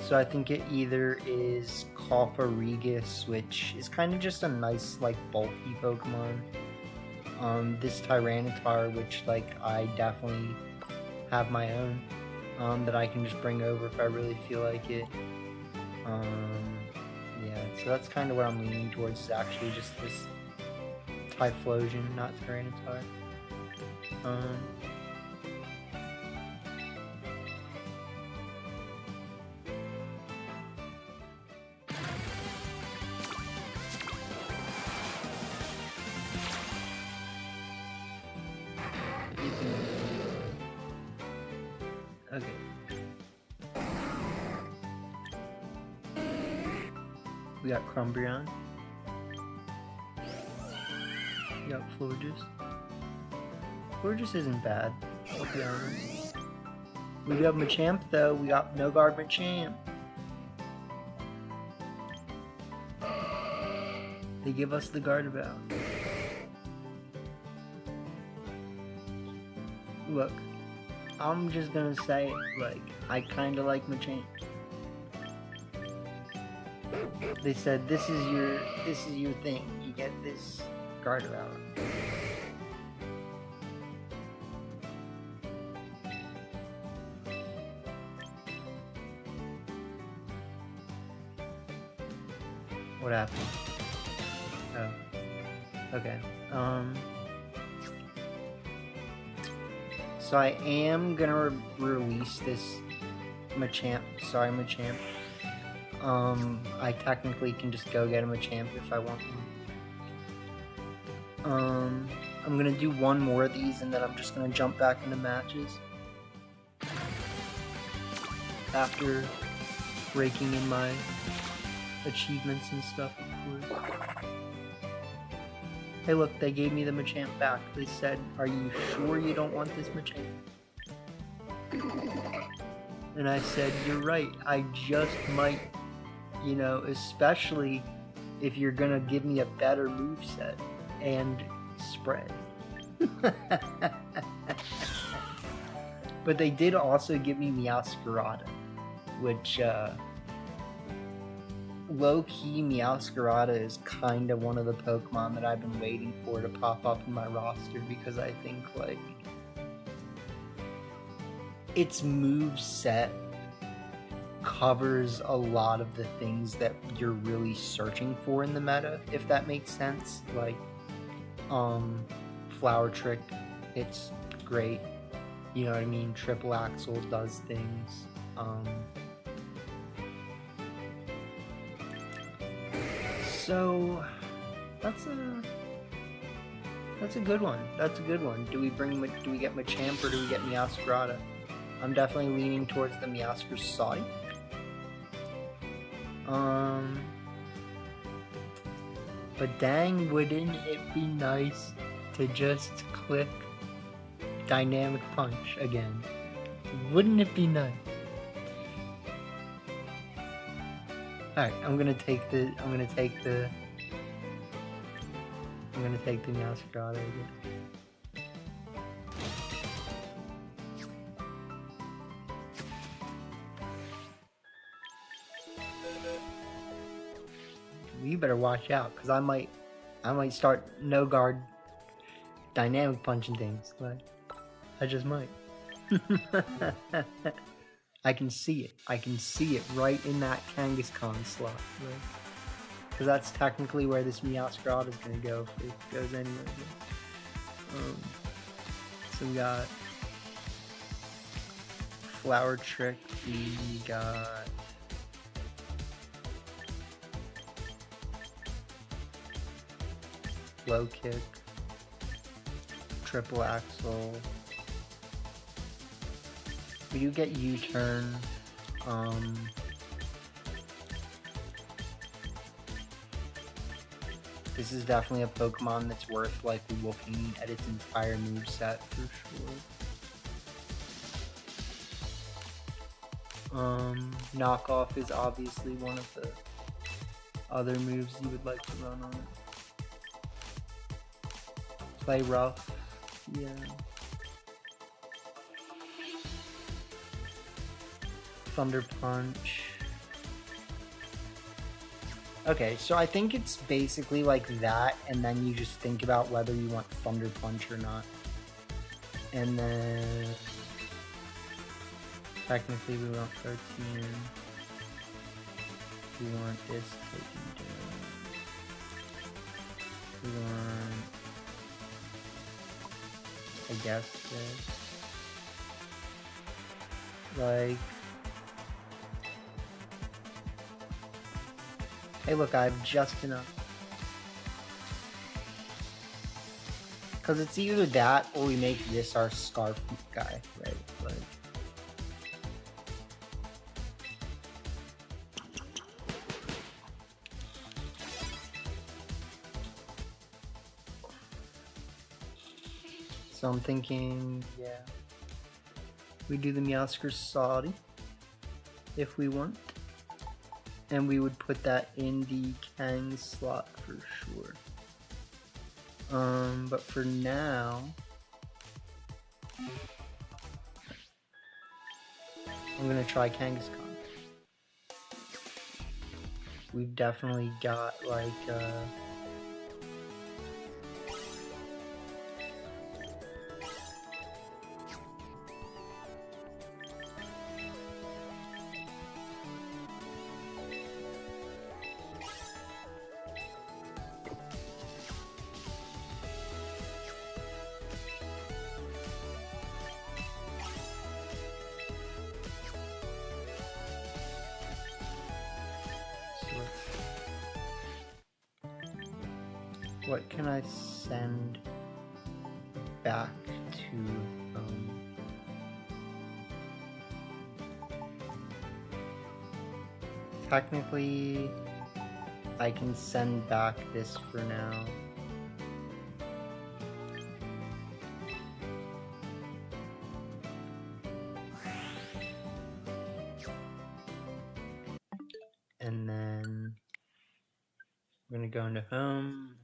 So I think it either is Cofarigus, which is kind of just a nice like bulky Pokemon. This Tyranitar, which like I definitely have my own, that I can just bring over if I really feel like it. Yeah, so that's kind of what I'm leaning towards, is actually just this Typhlosion, not Tyranitar. Okay. We got Crumbreon. We got Florges. Florges isn't bad, I'll be honest. We got Machamp though, we got no guard Machamp. They give us the Gardevoir. Look, I'm just gonna say it, like, I kinda like Machamp. They said this is your thing. You get this Gardevoir. What happened? Oh. Okay. So I am gonna release this Machamp. Sorry, Machamp. I technically can just go get a Machamp if I want one. I'm gonna do one more of these and then I'm just gonna jump back into matches. After raking in my achievements and stuff, of course. Hey look, they gave me the Machamp back. They said, are you sure you don't want this Machamp? And I said, you're right, I just might, you know, especially if you're gonna give me a better moveset and spread. But they did also give me Meowscarada, which, low-key, Meowscarada is kind of one of the Pokemon that I've been waiting for to pop up in my roster, because I think, like, its moveset covers a lot of the things that you're really searching for in the meta, if that makes sense. Like, Flower Trick, it's great. You know what I mean? Triple Axel does things. So that's a good one. That's a good one. Do we get Machamp or do we get Meowscarada? I'm definitely leaning towards the Meowscarada. But dang, wouldn't it be nice to just click Dynamic Punch again? Wouldn't it be nice? Alright, I'm gonna take the Meowscarada again. You better watch out, cause I might start no guard dynamic punching things. Like, I just might. I can see it. I can see it right in that Kangaskhan slot. Right? Because that's technically where this Meowscarada is going to go if it goes anywhere. So we got Flower Trick. We got Low Kick. Triple Axel. We do get U-Turn. This is definitely a Pokemon that's worth like looking at its entire moveset for sure. Knockoff is obviously one of the other moves you would like to run on it. Play rough, yeah. Thunder Punch. Okay, so I think it's basically like that, and then you just think about whether you want Thunder Punch or not. And then technically we want 13. We want this taken down. We want, I guess, this. Like, hey look, I have just enough. Cause it's either that or we make this our Scarf guy, right? Like, so I'm thinking, yeah, we do the Meowscarada if we want. And we would put that in the Kang slot for sure. But for now, I'm gonna try Kangaskhan. We've definitely got like what can I send back to technically I can send back this for now. and then we're gonna go into home.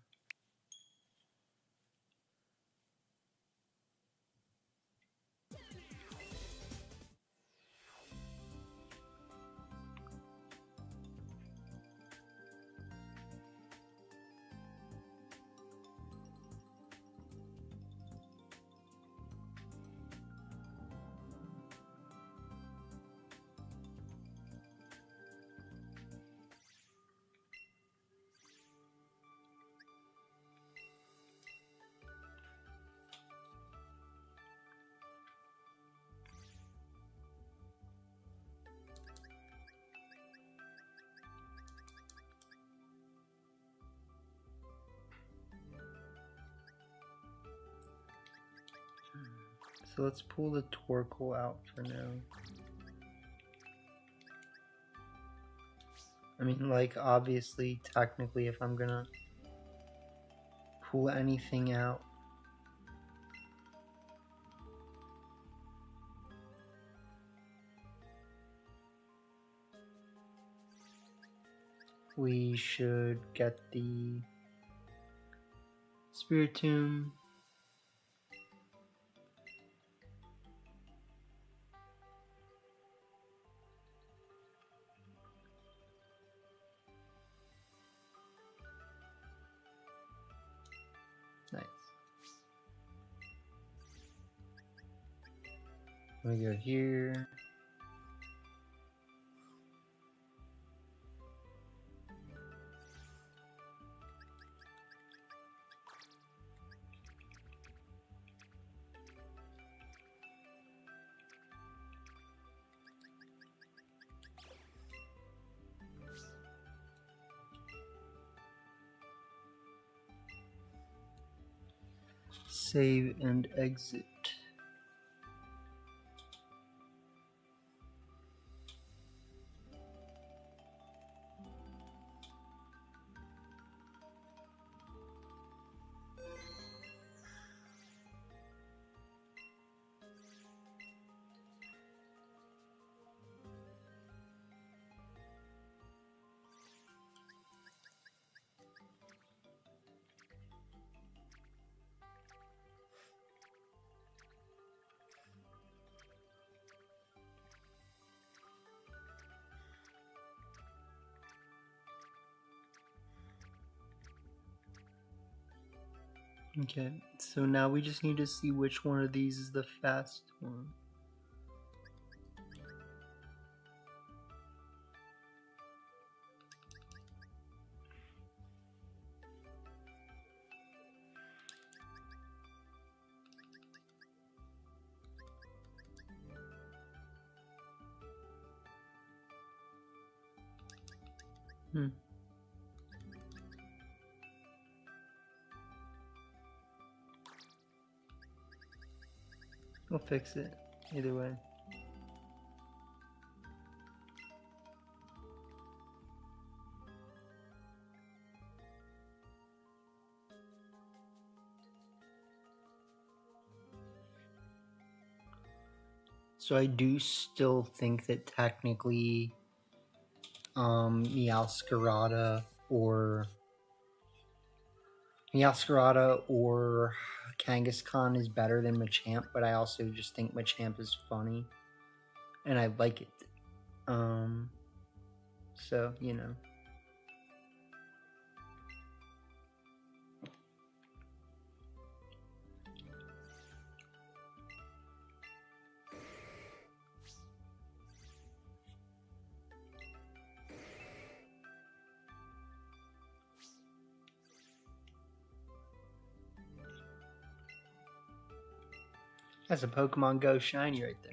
So let's pull the Torkoal out for now. I mean, like, obviously, technically, if I'm gonna pull anything out, we should get the Spiritomb. Nice. We go here. Save and exit. Okay, so now we just need to see which one of these is the fast one. We'll fix it either way. So I do still think that technically Meowscarada or Kangaskhan is better than Machamp, but I also just think Machamp is funny and I like it. So, you know. That's a Pokemon Go shiny right there.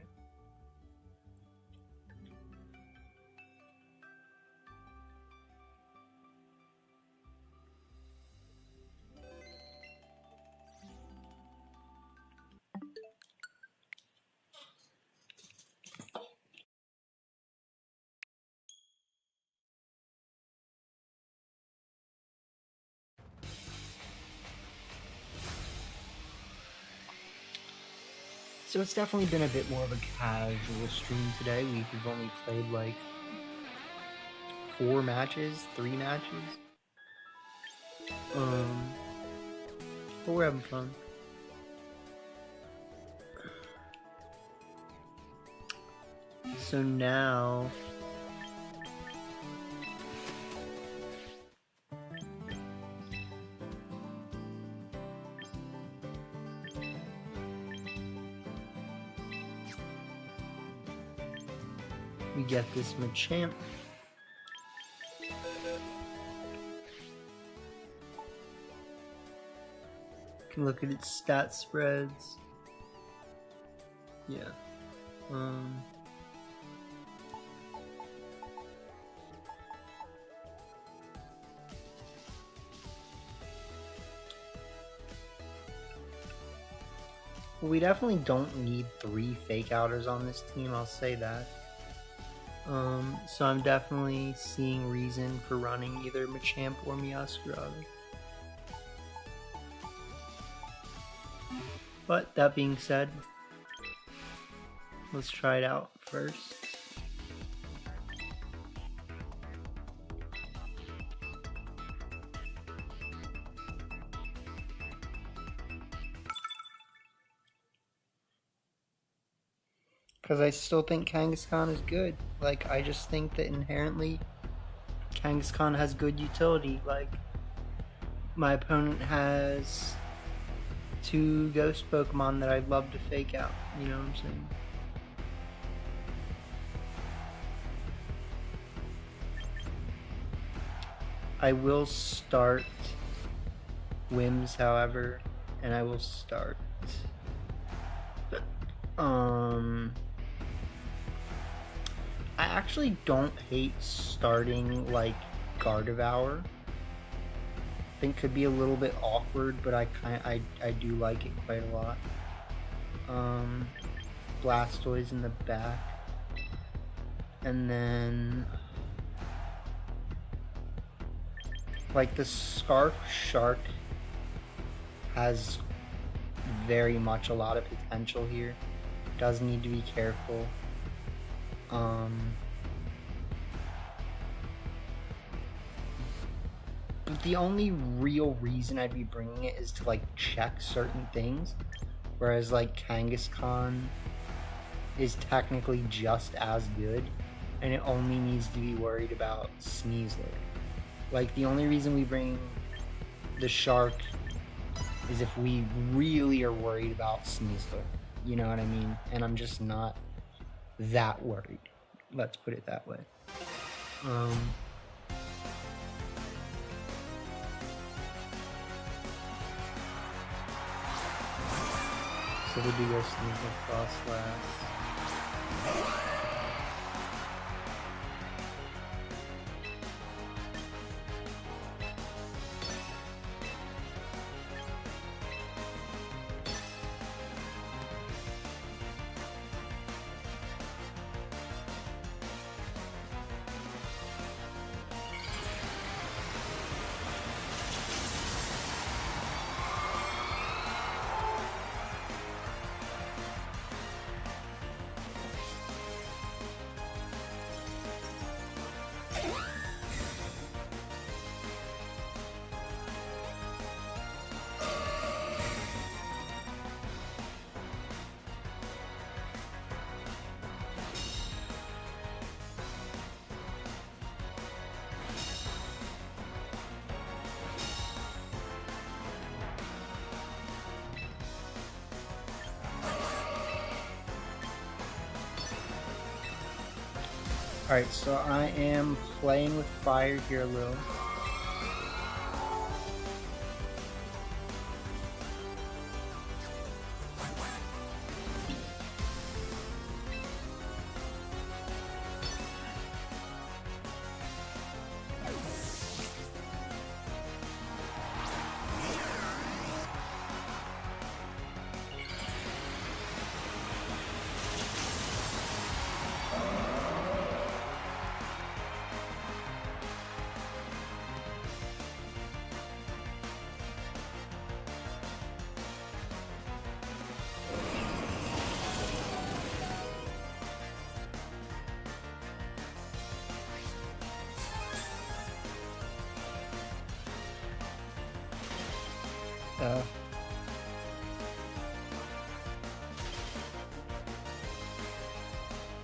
So it's definitely been a bit more of a casual stream today. We've only played like 4 matches, 3 matches. But we're having fun. So now we get this Machamp. Can look at its stat spreads. Yeah. We definitely don't need 3 fake outers on this team, I'll say that. So I'm definitely seeing reason for running either Machamp or Meowscarada. But that being said, let's try it out first. Because I still think Kangaskhan is good. Like, I just think that inherently Kangaskhan has good utility. Like, my opponent has 2 ghost Pokemon that I'd love to fake out. You know what I'm saying? I will start Wims, however, and I will start I actually don't hate starting like Gardevoir. I think could be a little bit awkward, but I do like it quite a lot. Blastoise in the back, and then like the Scarf Shark has very much a lot of potential here. Does need to be careful. But the only real reason I'd be bringing it is to like check certain things, whereas like Kangaskhan is technically just as good, and it only needs to be worried about Sneasler. Like, the only reason we bring the Shark is if we really are worried about Sneasler. You know what I mean? And I'm just not that worried. Let's put it that way. So we'll do this Sneasler Frost last. Alright, so I am playing with fire here a little. Uh,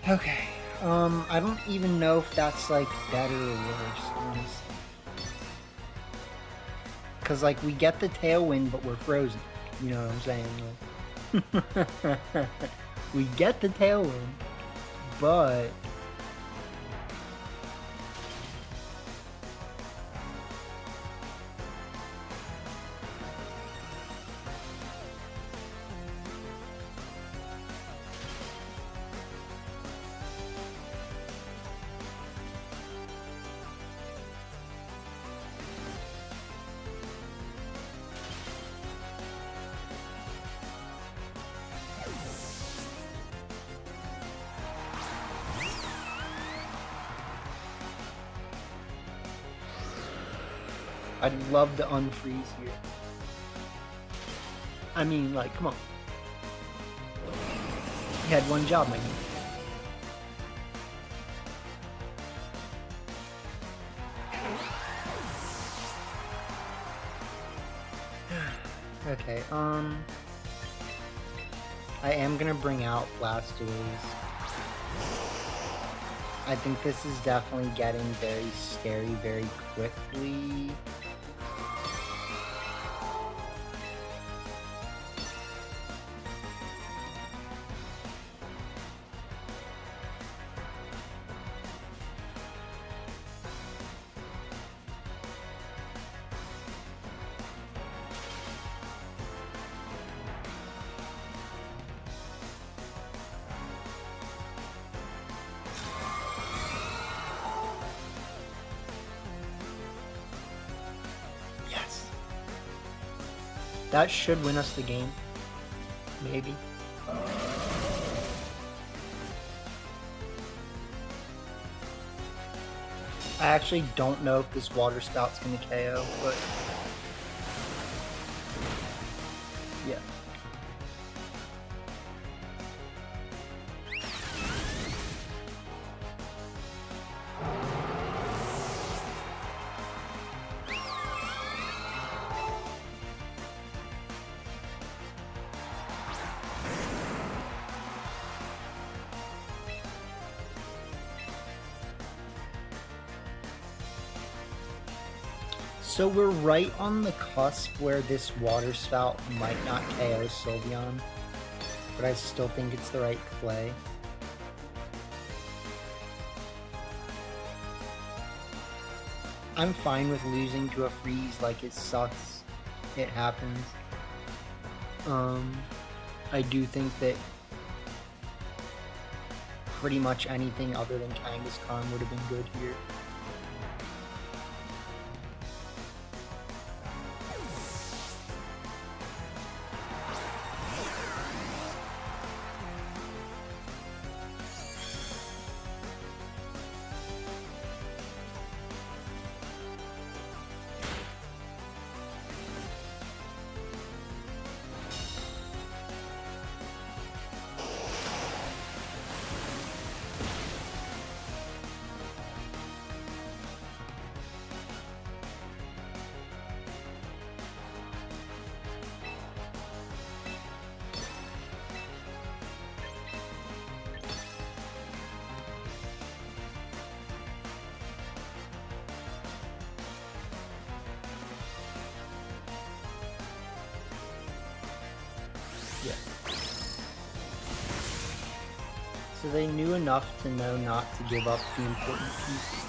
okay. I don't even know if that's like better or worse, honestly. Cause like we get the tailwind, but we're frozen. You know what I'm saying? Like, we get the tailwind, but I'd love to unfreeze here. I mean, like, come on. You had one job, my dude. Okay, I am gonna bring out Blastoise. I think this is definitely getting very scary very quickly. That should win us the game. Maybe. I actually don't know if this water spout's gonna KO, but yeah. So we're right on the cusp where this water spout might not KO Sylveon, but I still think it's the right play. I'm fine with losing to a freeze, like it sucks. It happens. I do think that pretty much anything other than Kangaskhan would have been good here. Yeah. So they knew enough to know not to give up the important piece.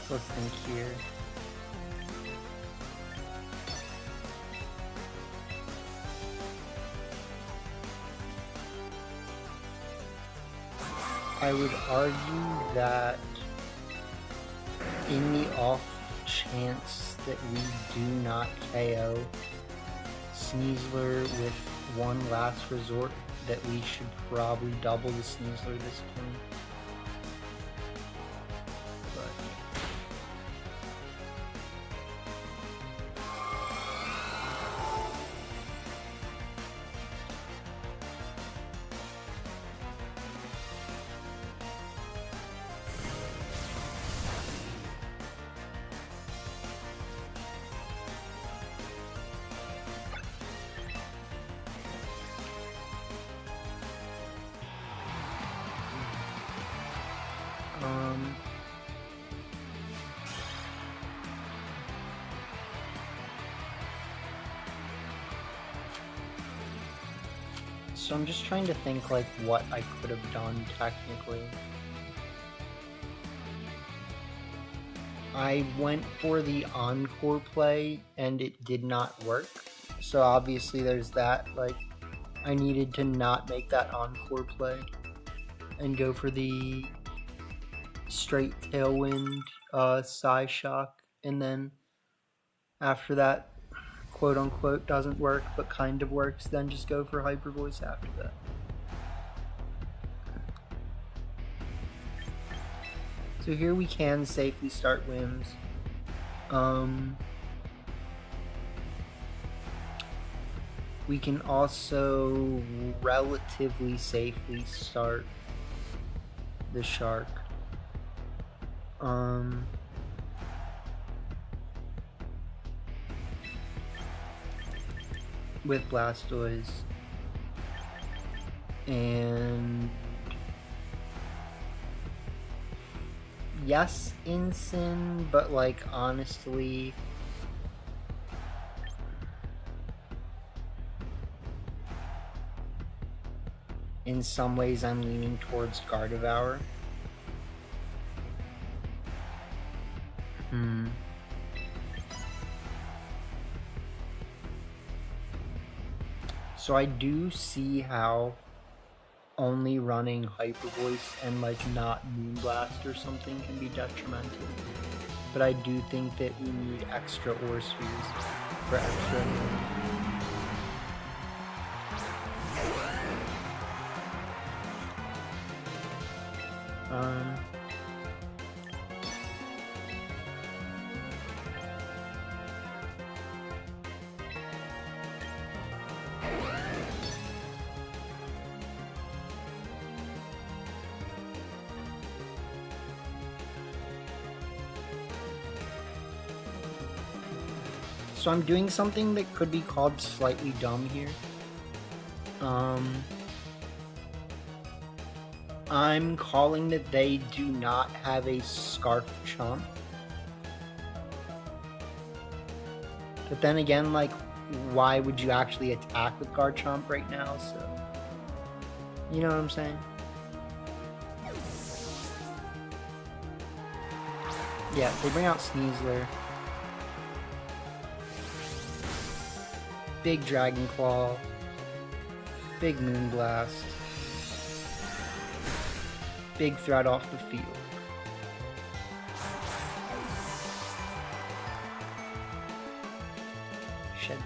Let's think here. I would argue that in the off chance that we do not KO Sneasler with one last resort, that we should probably double the Sneasler this turn. So I'm just trying to think like what I could have done technically. I went for the encore play and it did not work. So obviously there's that, like I needed to not make that encore play and go for the straight tailwind Psy Shock, and then after that quote unquote doesn't work but kind of works, then just go for Hyper Voice after that. So here we can safely start Wims. We can also relatively safely start the Shark. With Blastoise. And yes, Incin, but like honestly, in some ways I'm leaning towards Gardevoir. So I do see how only running Hyper Voice and like not Moonblast or something can be detrimental. But I do think that we need extra Orspheres for extra immunity. So I'm doing something that could be called slightly dumb here. I'm calling that they do not have a Scarf Chomp. But then again, like, why would you actually attack with Garchomp right now? So, you know what I'm saying? Yeah, they bring out Sneasler. Big Dragon Claw, big Moonblast, big threat off the field. Shed.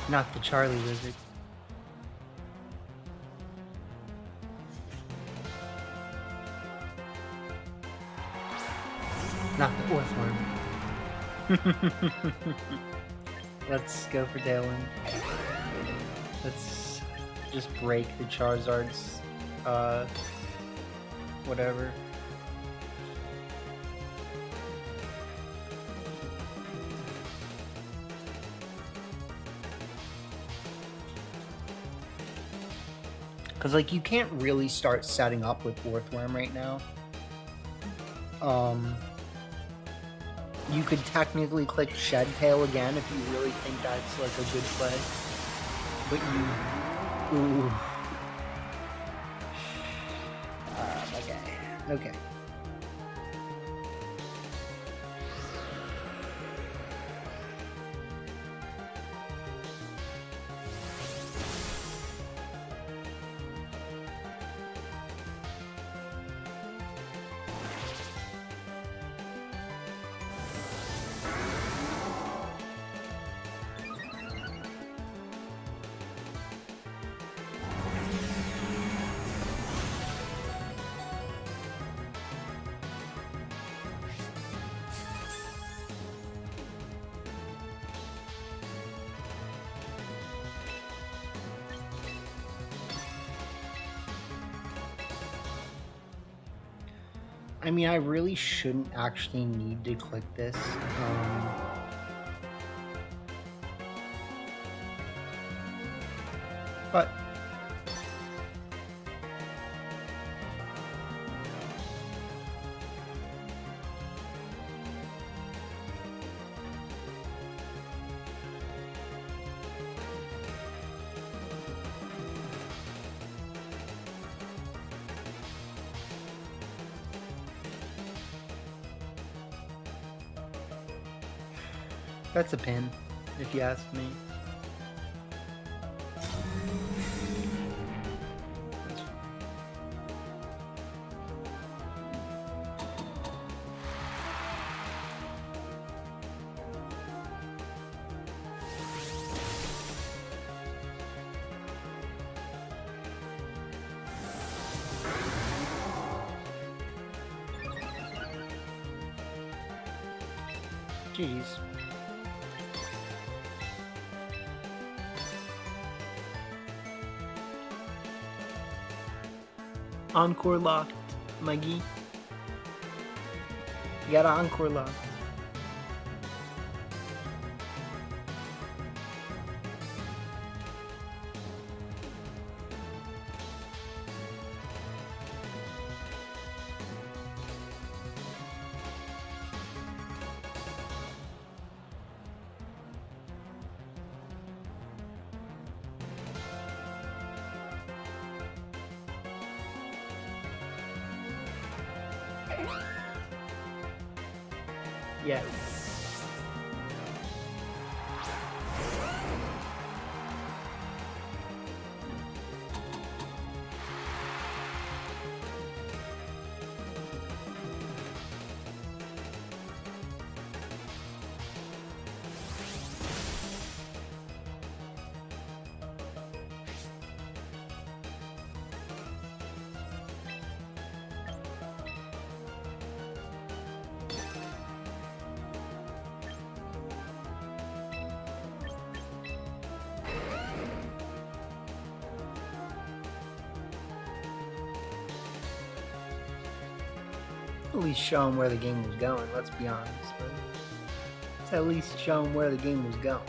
Not the Charlie Lizard. Not the Orthworm. Let's go for Tailwind. Let's just break the Charizard's, whatever. Because, like, you can't really start setting up with Orthworm right now. You could technically click Shed Tail again if you really think that's, like, a good play. But you... Ooh. My Okay. I mean, I really shouldn't actually need to click this. But that's a pin, if you ask me. GG's. Encore locked, Mikey. You got encore locked. Yes. At least show him where the game was going, let's be honest. But let's at least show him where the game was going.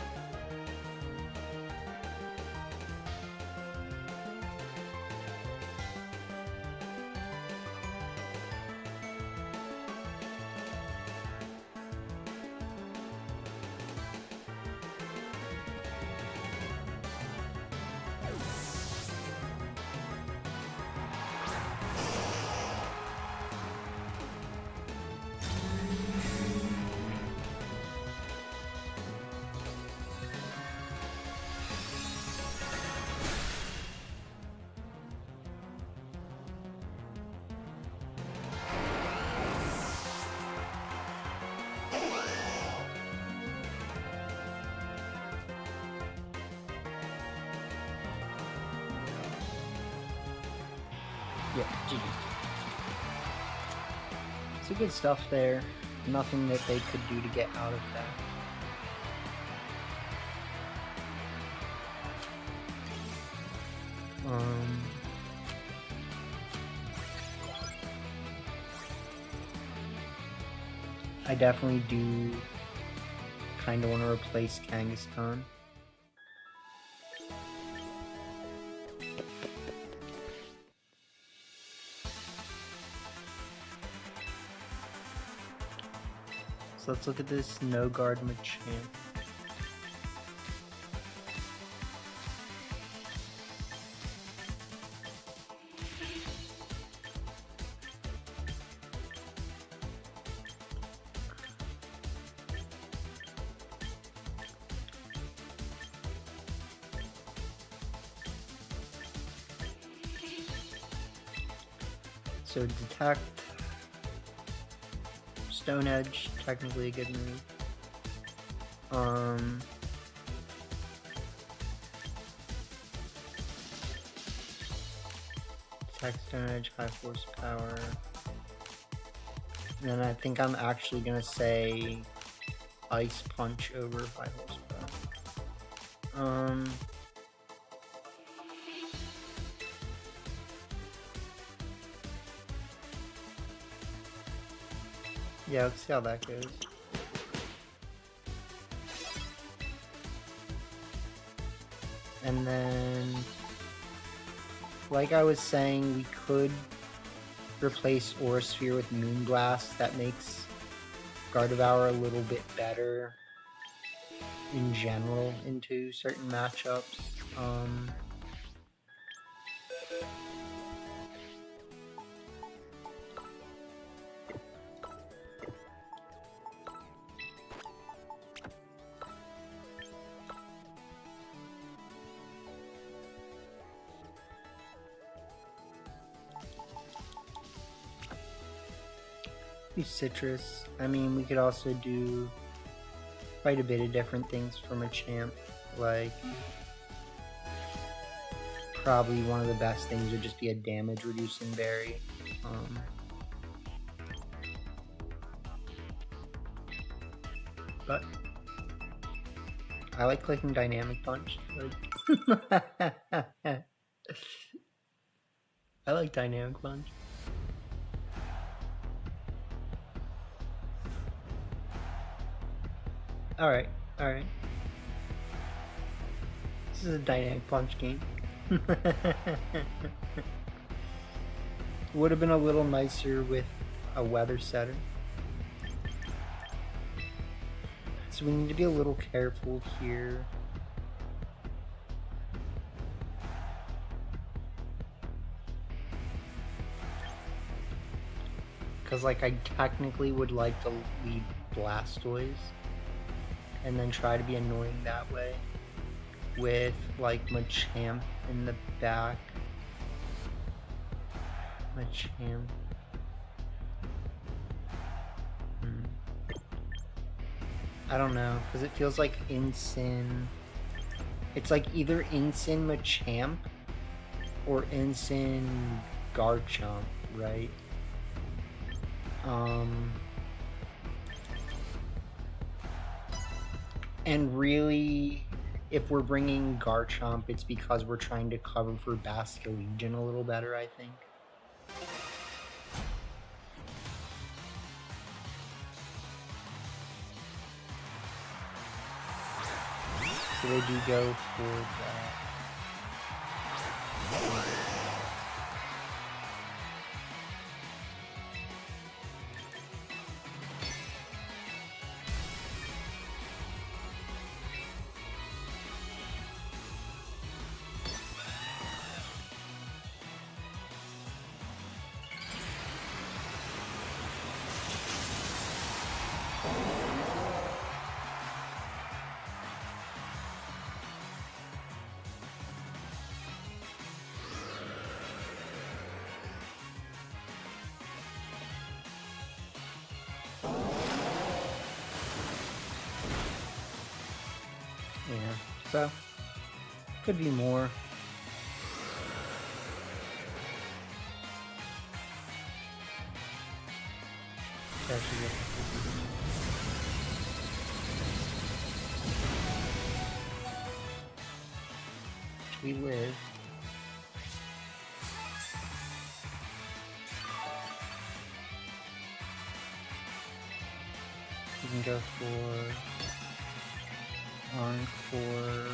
Yeah, GG. So good stuff there. Nothing that they could do to get out of that. I definitely do kind of want to replace Kangaskhan. So let's look at this no guard Machamp. So detect, Stone Edge, technically a good move. Detect, Stone Edge, high horsepower. And then I think I'm actually gonna say Ice Punch over high horsepower. Yeah, let's see how that goes. And then, like I was saying, we could replace Aura Sphere with Moonblast. That makes Gardevoir a little bit better in general into certain matchups. Citrus. I mean, we could also do quite a bit of different things from a champ. Like, probably one of the best things would just be a damage reducing berry. But I like clicking Dynamic Punch. Like I like Dynamic Punch. Alright, alright. This is a Dynamic Punch game. Would have been a little nicer with a Weather Setter. So we need to be a little careful here. Because, like, I technically would like to lead Blastoise and then try to be annoying that way with, like, Machamp in the back. Machamp. I don't know, because it feels like Incin. It's like either Incin Machamp or Incin Garchomp, right? And really, if we're bringing Garchomp, it's because we're trying to cover for Basculegion a little better, I think. So they do go for that. Yeah, so could be more. We live. We can go for Encore.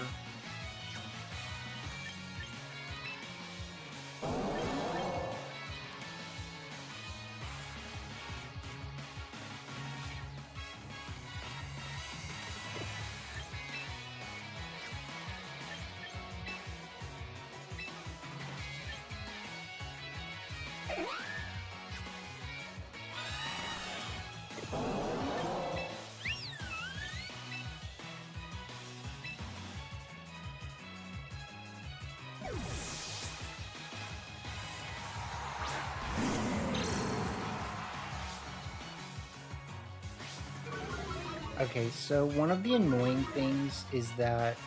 Okay, so one of the annoying things is that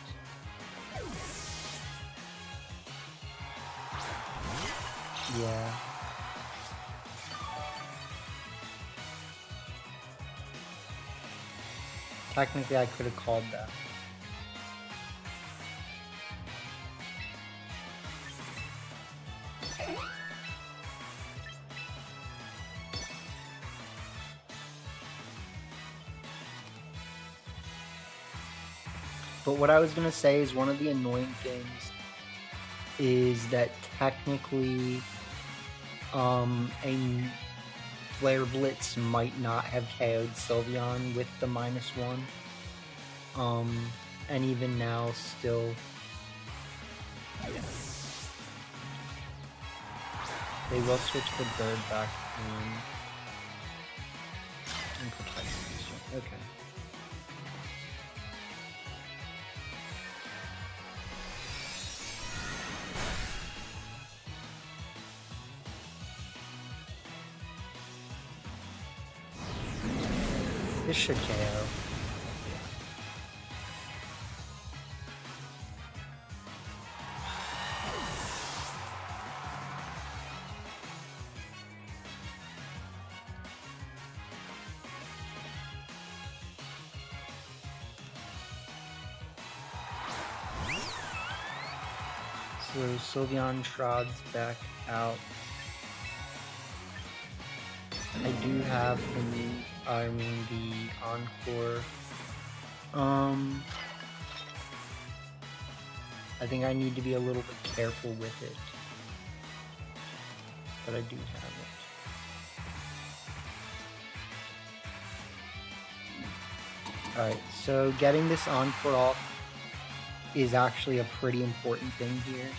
yeah. Technically I could have called that. But what I was gonna say is one of the annoying things is that technically a Flare Blitz might not have KO'd Sylveon with the -1. And even now still they will switch the bird back on and protect the okay. This should KO. So Sylveon Shroud's back out. I do have the Encore. I think I need to be a little bit careful with it. But I do have it. Alright, so getting this Encore off is actually a pretty important thing here.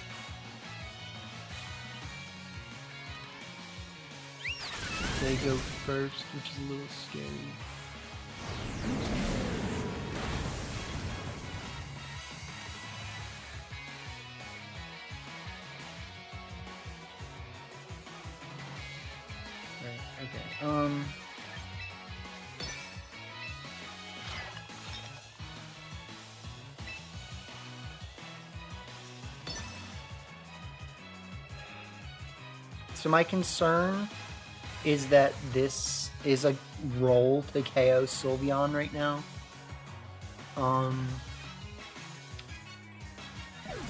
They go first, which is a little scary. Right, okay. So my concern is that this is a roll to KO Sylveon right now.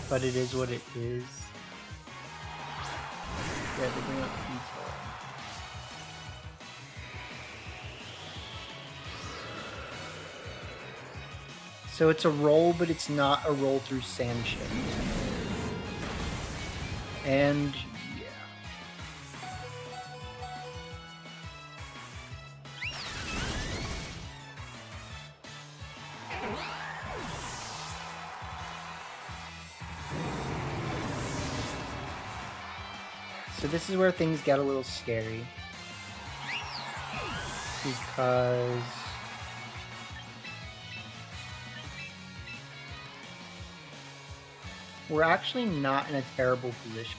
But it is what it is. Yeah, they bring up Pizza. So it's a roll, but it's not a roll through Sand Chip. And so this is where things get a little scary, because we're actually not in a terrible position.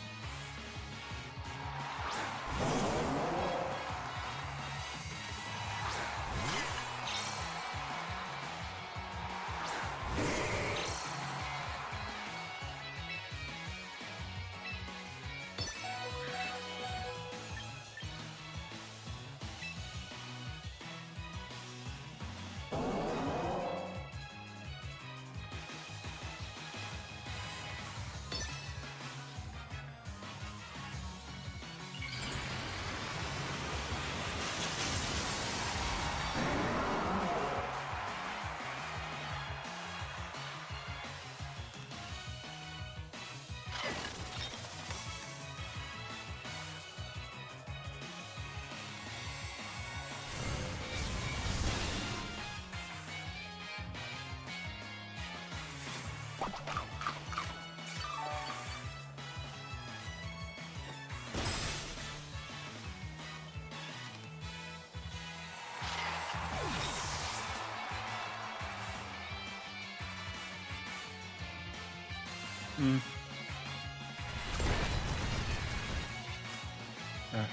Alright.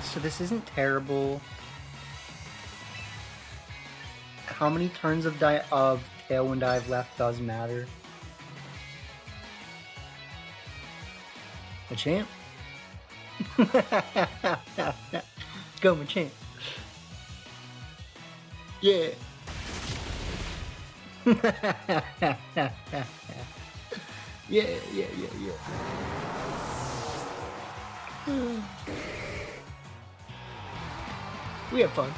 So this isn't terrible. How many turns of Tailwind I have left doesn't matter. Machamp. Go, Machamp. Yeah. Yeah. We have fun.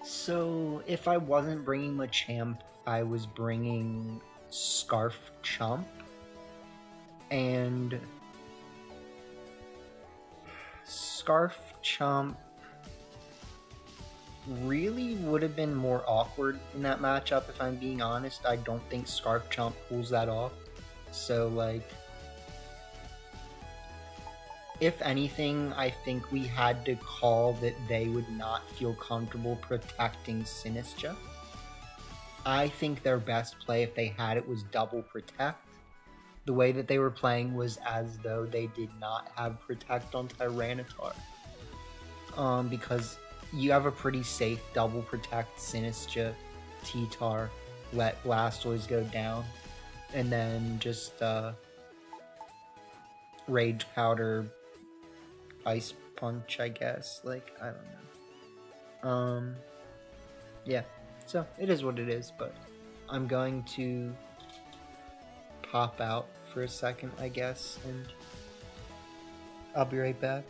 So, if I wasn't bringing Machamp, I was bringing Scarf Chomp. And Scarf Chomp really would have been more awkward in that matchup, if I'm being honest. I don't think Scarf Chomp pulls that off. So, like, if anything, I think we had to call that they would not feel comfortable protecting Sinistcha. I think their best play, if they had it, was double protect. The way that they were playing was as though they did not have protect on Tyranitar. Because you have a pretty safe double protect Sinistcha, T-Tar, let Blastoise go down, and then just Rage Powder, Ice Punch, I guess. Like, I don't know. Yeah. So, it is what it is, but I'm going to pop out for a second, I guess, and I'll be right back.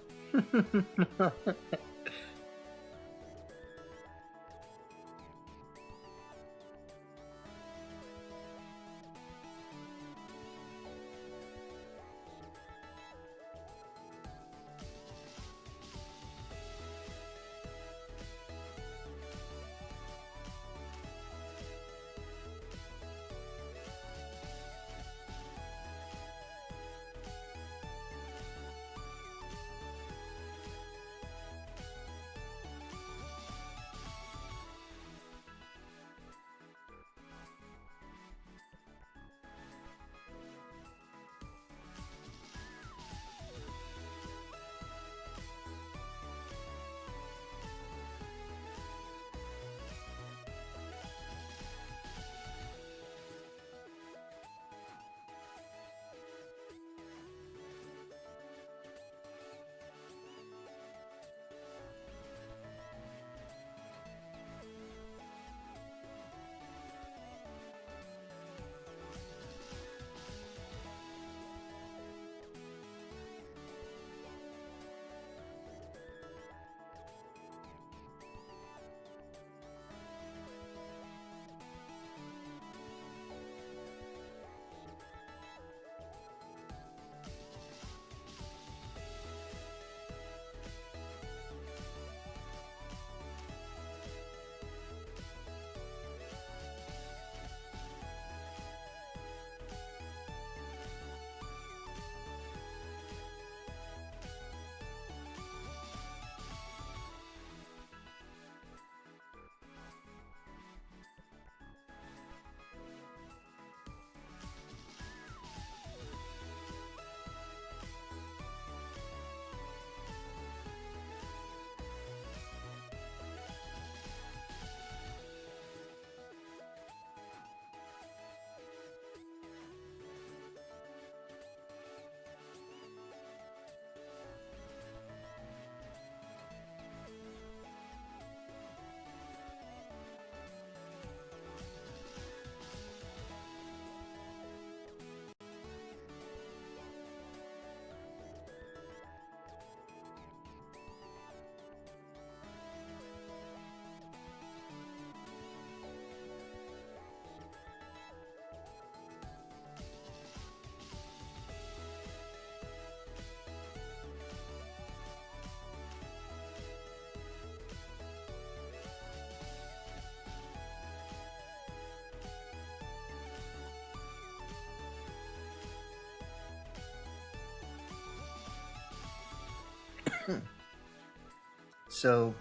So,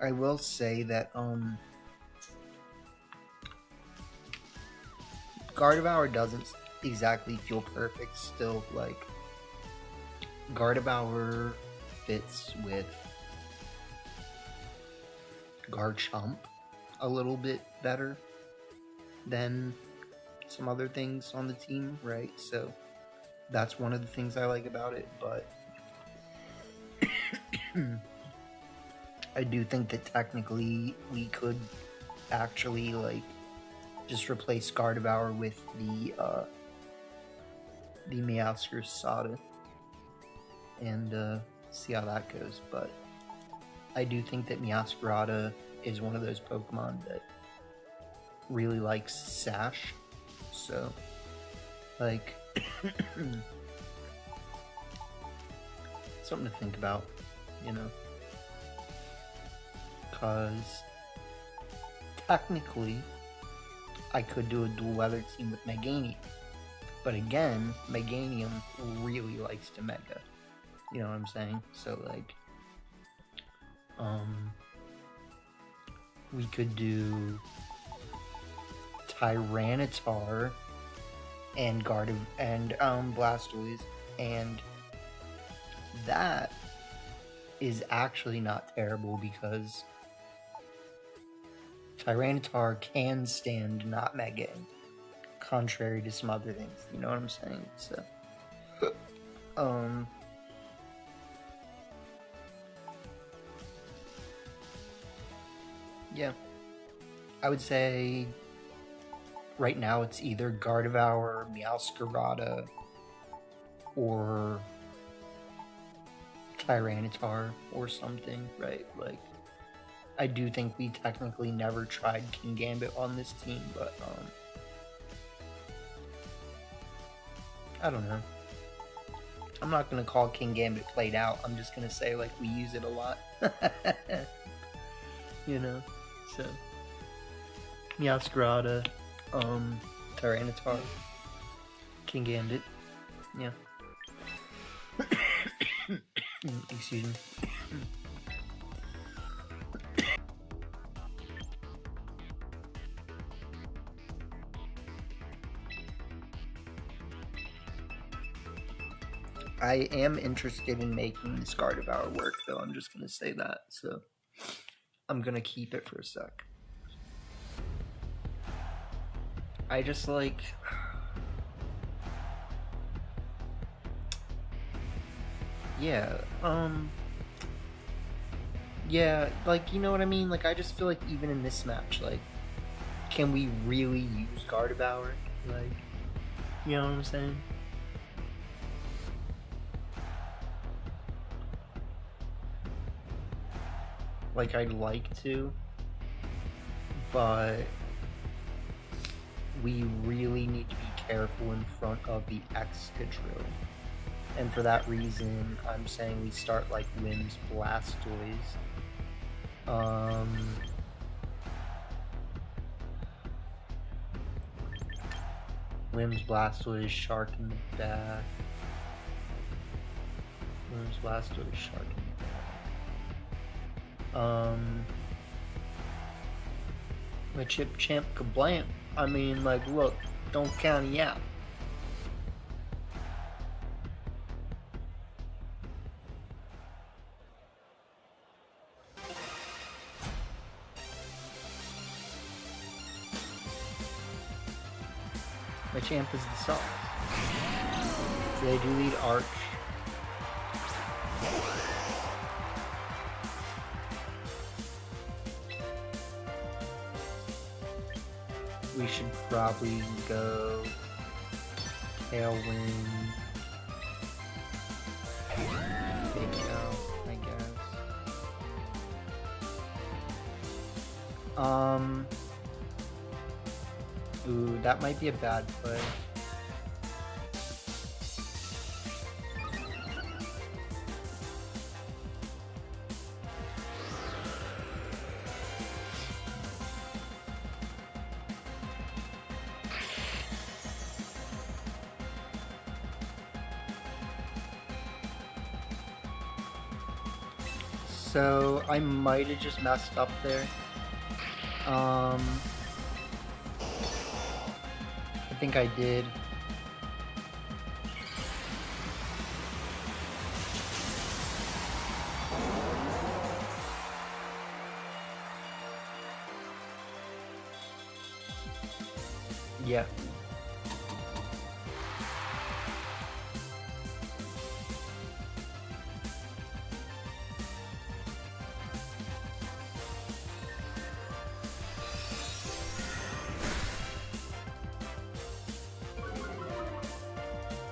I will say that, Gardevoir doesn't exactly feel perfect still. Like, Gardevoir fits with Garchomp a little bit better than some other things on the team, right? So that's one of the things I like about it, but I do think that technically we could actually, like, just replace Gardevoir with the Meowscarada Sada and see how that goes. But I do think that Meowscarada is one of those Pokemon that really likes Sash. So, like, something to think about, you know? Because technically, I could do a dual weather team with Meganium. But again, Meganium really likes to Mega. You know what I'm saying? So, like, we could do Tyranitar and Blastoise, and that is actually not terrible because Tyranitar can stand not Megaing, contrary to some other things. You know what I'm saying? So, yeah, I would say right now it's either Gardevoir, Meowscarada, or Tyranitar or something, right? Like, I do think we technically never tried Kingambit on this team, but I don't know. I'm not gonna call Kingambit played out. I'm just gonna say, like, we use it a lot. You know? So, Meowscarada, Tyranitar, Kingambit, yeah. Excuse me. I am interested in making this Gardevoir work, though. I'm just gonna say that, so I'm gonna keep it for a sec. I just, like, yeah, yeah, like, you know what I mean? Like, I just feel like even in this match, like, can we really use Gardevoir? Like, you know what I'm saying? Like, I'd like to, but we really need to be careful in front of the Excadrill. And for that reason, I'm saying we start, like, Whim's Blastoise. Whim's Blastoise, Shark in the back. Whim's Blastoise, Shark in the back. Machamp Kablam. I mean, like, look, don't count me out. Machamp is the sauce. So they do lead Arch. We should probably go Tailwind. Take out, I guess. Ooh, that might be a bad play. So I might have just messed up there. I think I did. Yeah.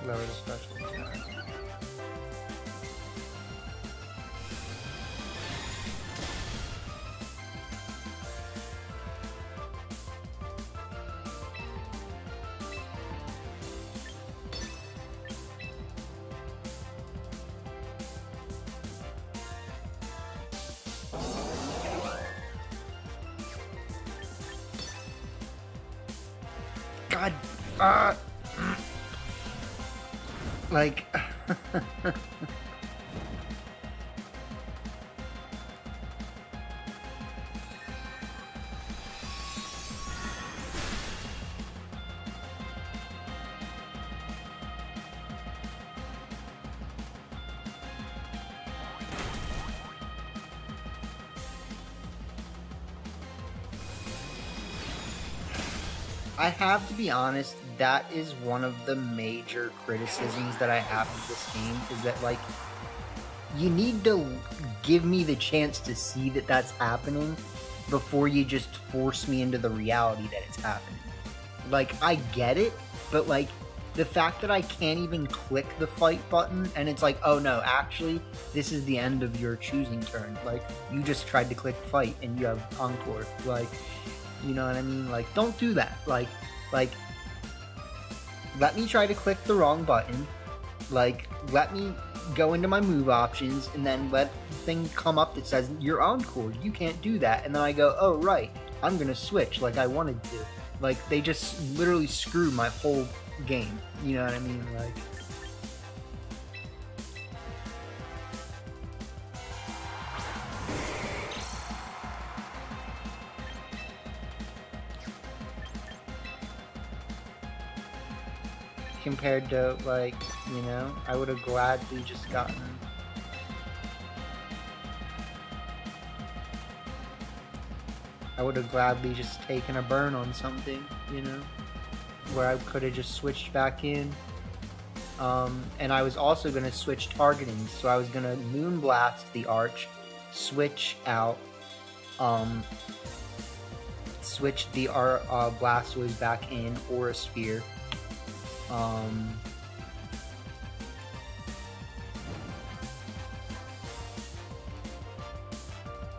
Lower the special attack. God, like, I have to be honest, that is one of the major criticisms that I have of this game, is that, like, you need to give me the chance to see that that's happening before you just force me into the reality that it's happening. Like, I get it, but, like, the fact that I can't even click the fight button and it's like, oh no, actually, this is the end of your choosing turn. Like, you just tried to click fight and you have encore. Like, you know what I mean? Like, don't do that. Like, let me try to click the wrong button. Like, let me go into my move options and then let the thing come up that says, you're encore. You can't do that. And then I go, oh, right. I'm going to switch like I wanted to. Like, they just literally screwed my whole game. You know what I mean? Like... compared to, like, you know, I would have gladly just gotten... I would have gladly just taken a burn on something, you know, where I could have just switched back in. And I was also going to switch targeting, so I was going to Moonblast the Arch, switch out, switch the Blastoise back in, or a Sphere.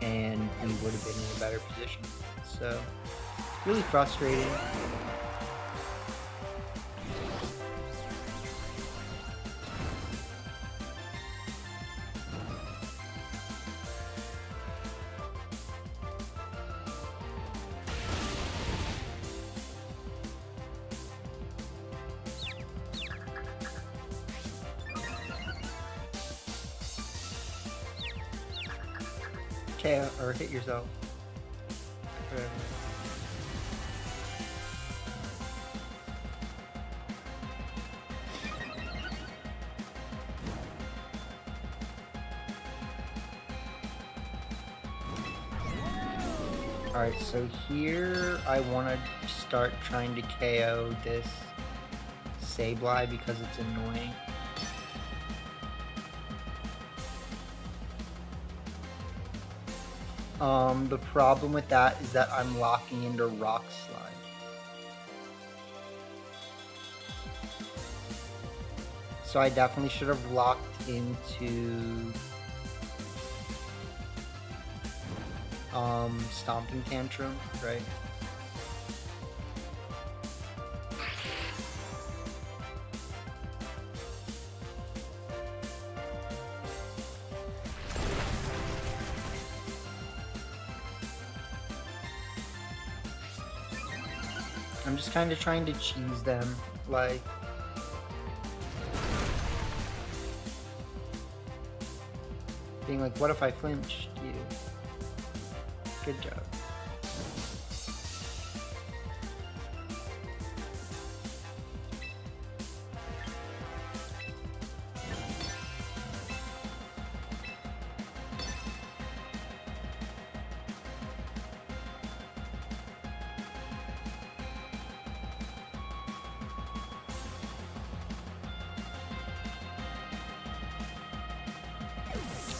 And we would have been in a better position. So, really frustrating. KO or hit yourself. Whatever. Alright, so here I want to start trying to KO this Sableye because it's annoying. The problem with that is that I'm locking into Rock Slide. So I definitely should have locked into Stomping Tantrum, right? I'm just kind of trying to cheese them, like... Being like, what if I flinched you? Good job.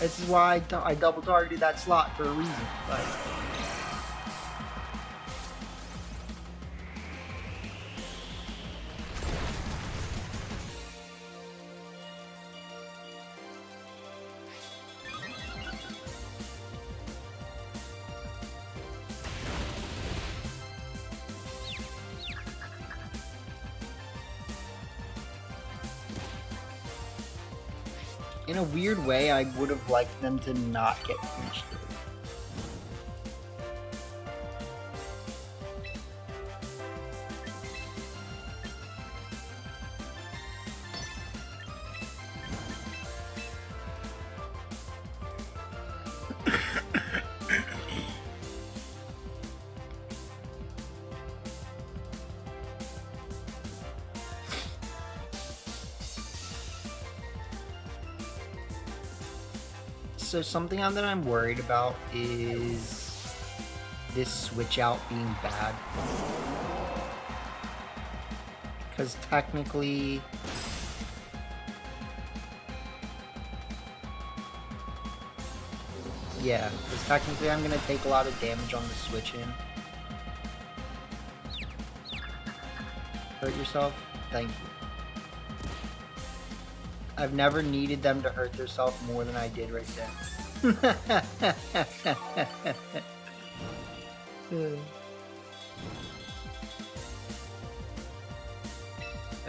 This is why I double targeted that slot for a reason. Like, in a weird way, I would have liked them to not get finished. So something that I'm worried about is this switch out being bad. Because technically... Yeah, because technically I'm going to take a lot of damage on the switch in. Hurt yourself? Thank you. I've never needed them to hurt themselves more than I did right there.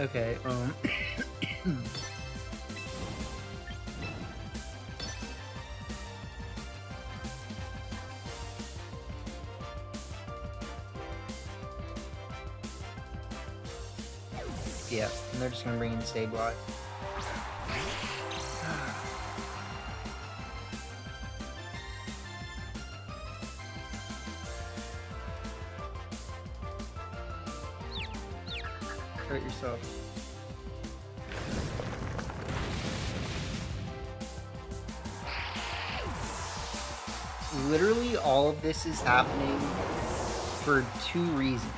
Okay, yeah, and they're just gonna bring in Stabilize. Hurt yourself. Literally all of this is happening for two reasons.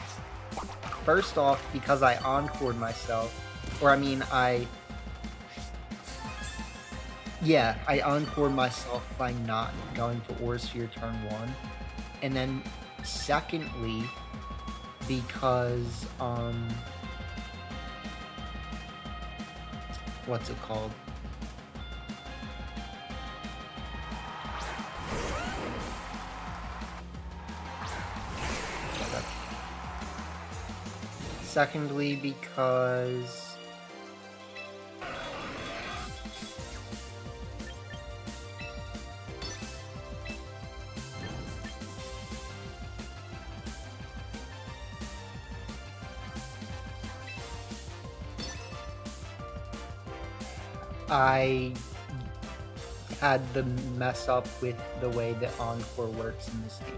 First off, because I encored myself. Or I mean, I encored myself by not going for Aura Sphere turn 1. And then secondly, because, what's it called? Secondly, because I had the mess up with the way that Encore works in this game.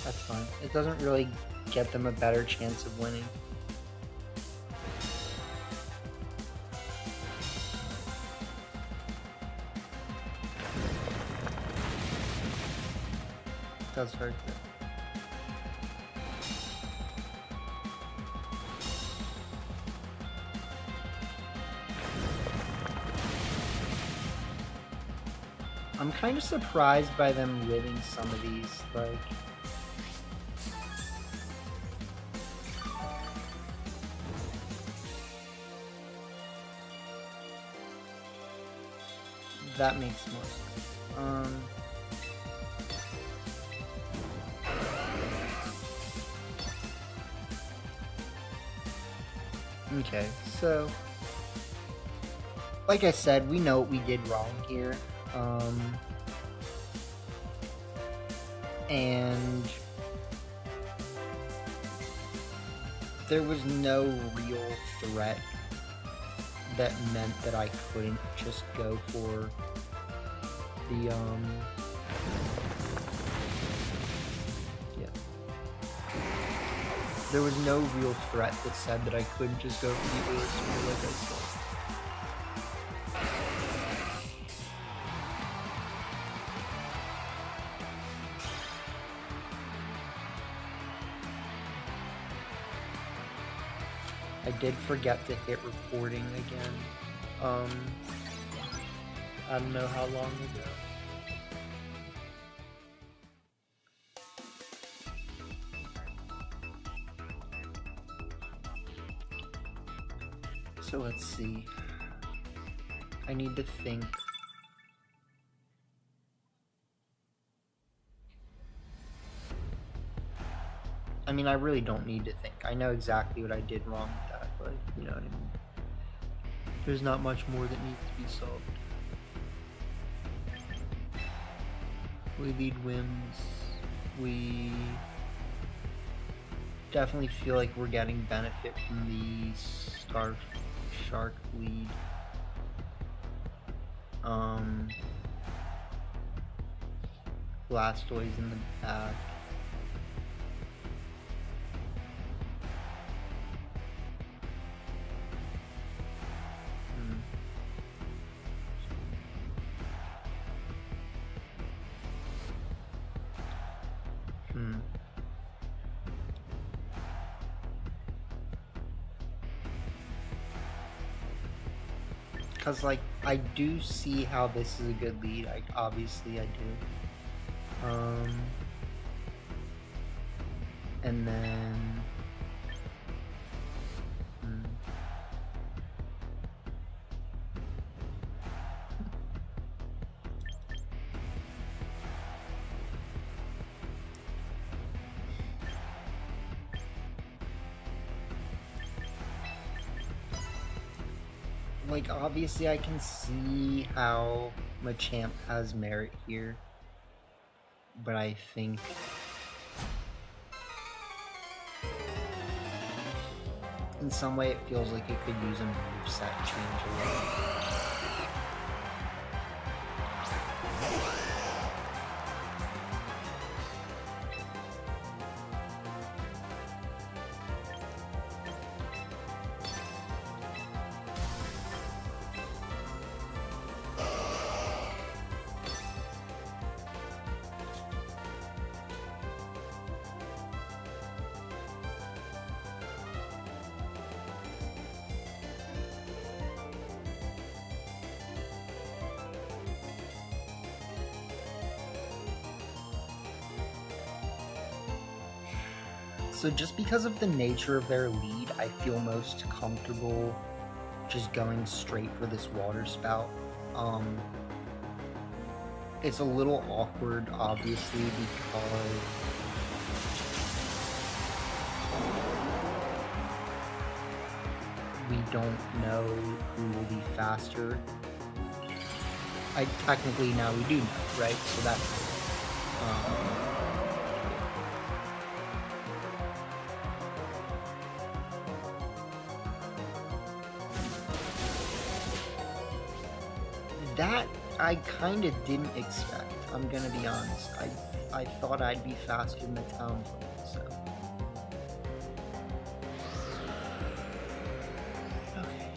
That's fine. It doesn't really get them a better chance of winning. It does hurt though. I'm kind of surprised by them living some of these, like... That makes more sense. Okay, so... like I said, we know what we did wrong here. And there was no real threat that meant that I couldn't just go for the, yeah. There was no real threat that said that I couldn't just go for the Earth Sphere like I said. I did forget to hit recording again. I don't know how long ago. So let's see. I need to think. I mean, I really don't need to think. I know exactly what I did wrong with that, but you know what I mean. There's not much more that needs to be solved. We lead whims. We definitely feel like we're getting benefit from the shark lead. Blastoise in the back. Because, like, I do see how this is a good lead. Obviously I do. And then... Like, obviously I can see how Machamp has merit here, but I think in some way it feels like it could use a moveset change a little. So just because of the nature of their lead, I feel most comfortable just going straight for this water spout. It's a little awkward, obviously, because we don't know who will be faster. Technically now we do know, right? So that's that I kind of didn't expect. I'm gonna be honest. I thought I'd be faster in the town fight, so. Okay.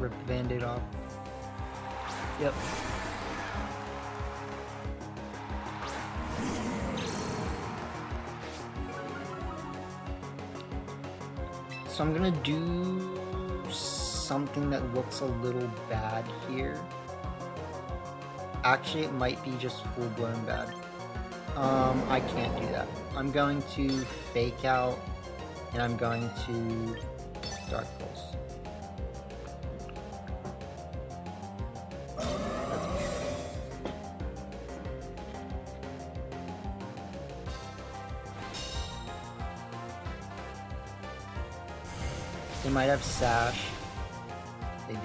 Rip the band-aid off. Yep. So I'm gonna do something that looks a little bad here. Actually, it might be just full-blown bad. I can't do that. I'm going to fake out, and I'm going to Dark Pulse. They might have Sash. They do.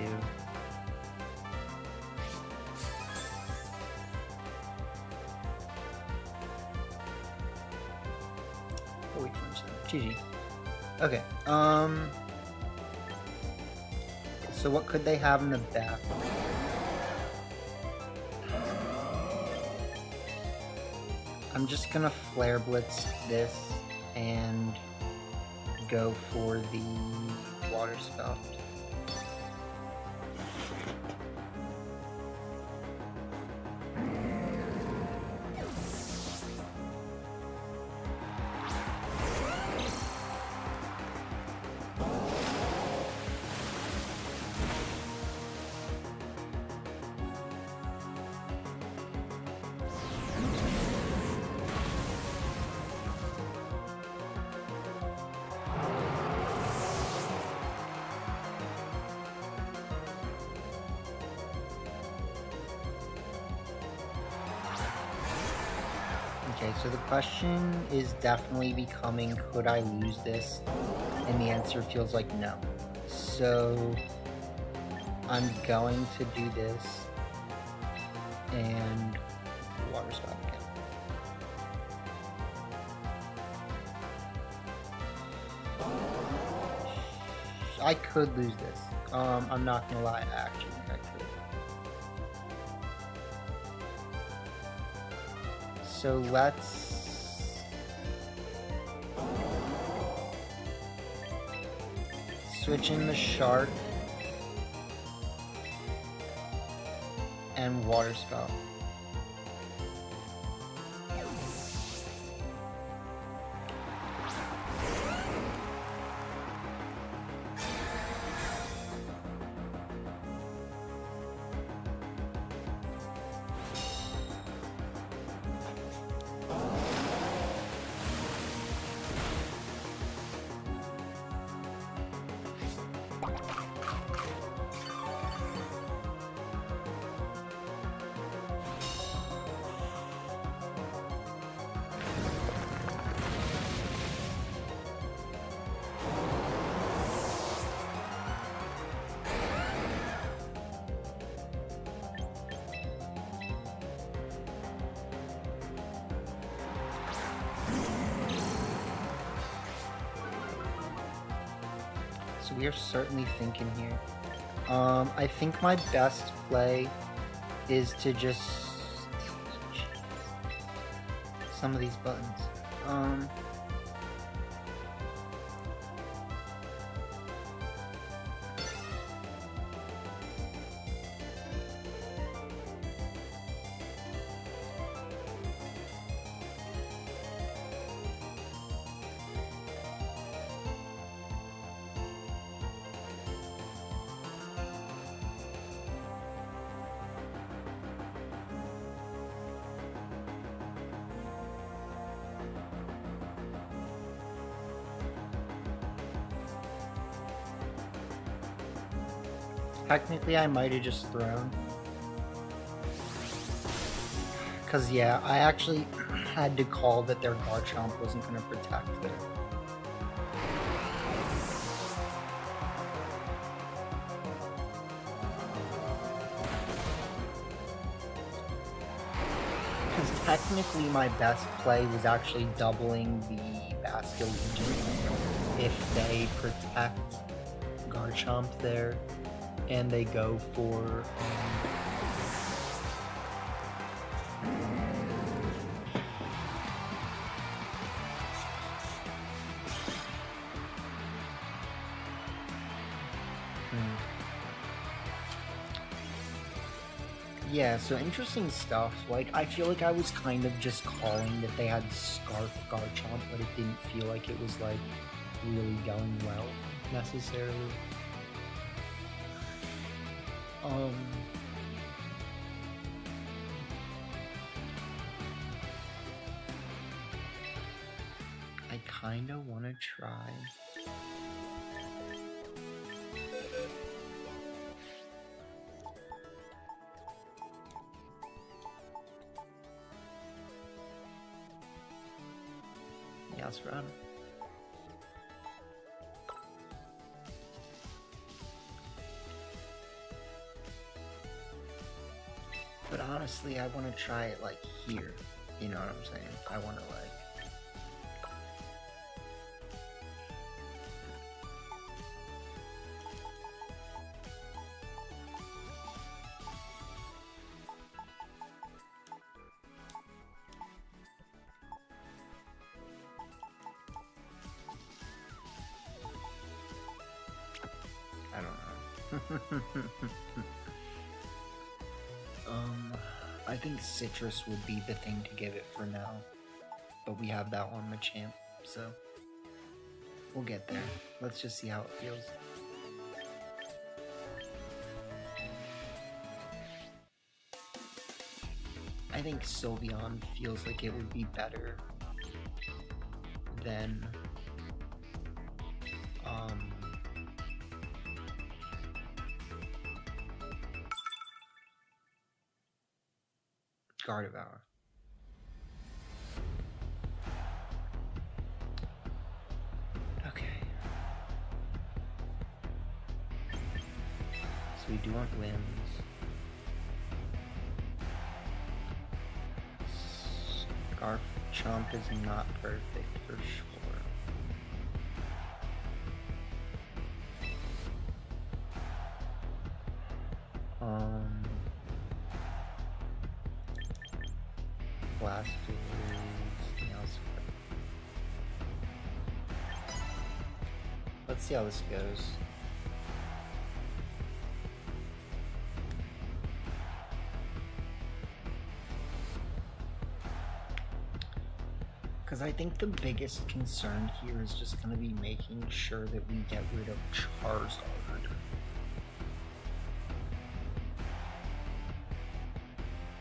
Oh, wait for a second. GG. Okay. So what could they have in the back? I'm just gonna Flare Blitz this and go for the Water Spout. Okay, so the question is definitely becoming, could I lose this? And the answer feels like no. So I'm going to do this and Water Spout again. I could lose this. I'm not gonna lie, I actually think I could. So let's switch in the Shark and Water Spout. So we are certainly thinking here. I think my best play is to just some of these buttons. Technically, I might have just thrown. Because, yeah, I actually had to call that their Garchomp wasn't going to protect it. Because technically, my best play was actually doubling the Basket Legion if they protect Garchomp there. And they go for Yeah, so interesting stuff. Like, I feel like I was kind of just calling that they had Scarf Garchomp, but it didn't feel like it was, like, really going well, necessarily. I kinda wanna try. Yes, run. But honestly, I want to try it like here. You know what I'm saying? I want to like. I don't know. I think Citrus would be the thing to give it for now. But we have that on Machamp, so we'll get there. Let's just see how it feels. I think Sylveon feels like it would be better than Gardevoir. Okay. So we do want wins. Garchomp is not perfect for sure. Let's see how this goes. Because I think the biggest concern here is just going to be making sure that we get rid of Charizard.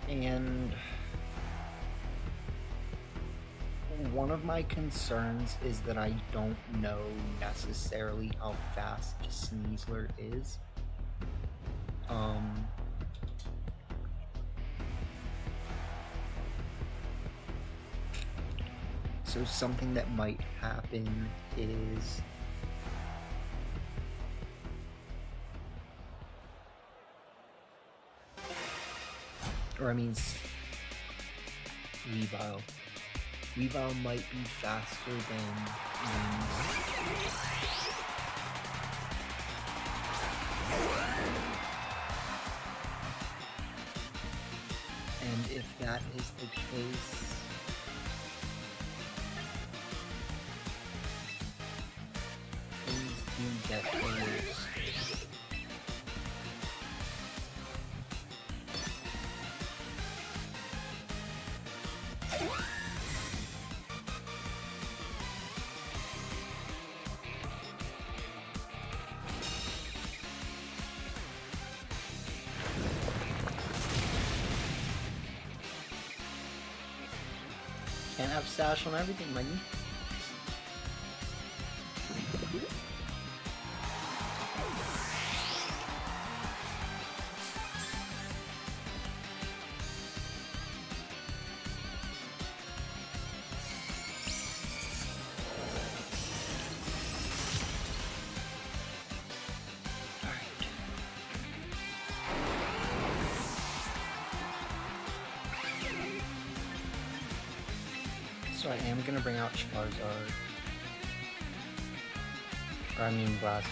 And one of my concerns is that I don't know necessarily how fast Sneasler is. So something that might happen is Weavile. Weavile might be faster than and if that is the case, things do get worse. Can't have Sash on everything, Mikey. So I am gonna bring out Charizard. Or I mean Blastoise.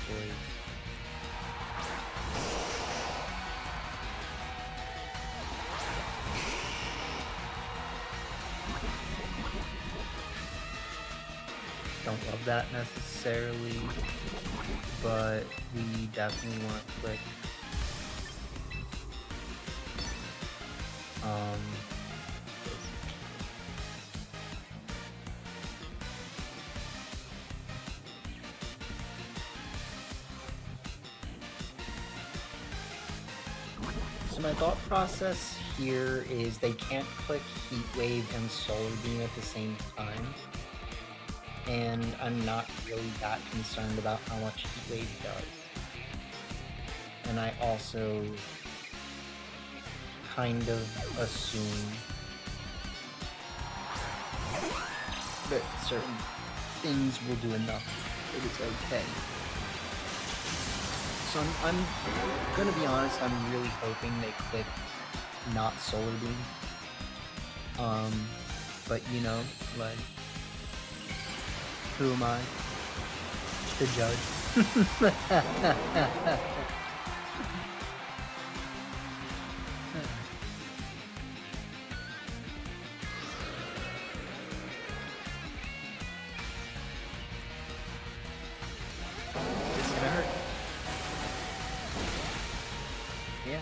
Don't love that necessarily, but we definitely want to click. So my thought process here is they can't click Heat Wave and Solar Beam at the same time. And I'm not really that concerned about how much Heat Wave does. And I also kind of assume that certain things will do enough that it's okay. So I'm gonna be honest, I'm really hoping they click not Solar Beam. But you know, like, who am I to judge? This is gonna hurt. Yeah.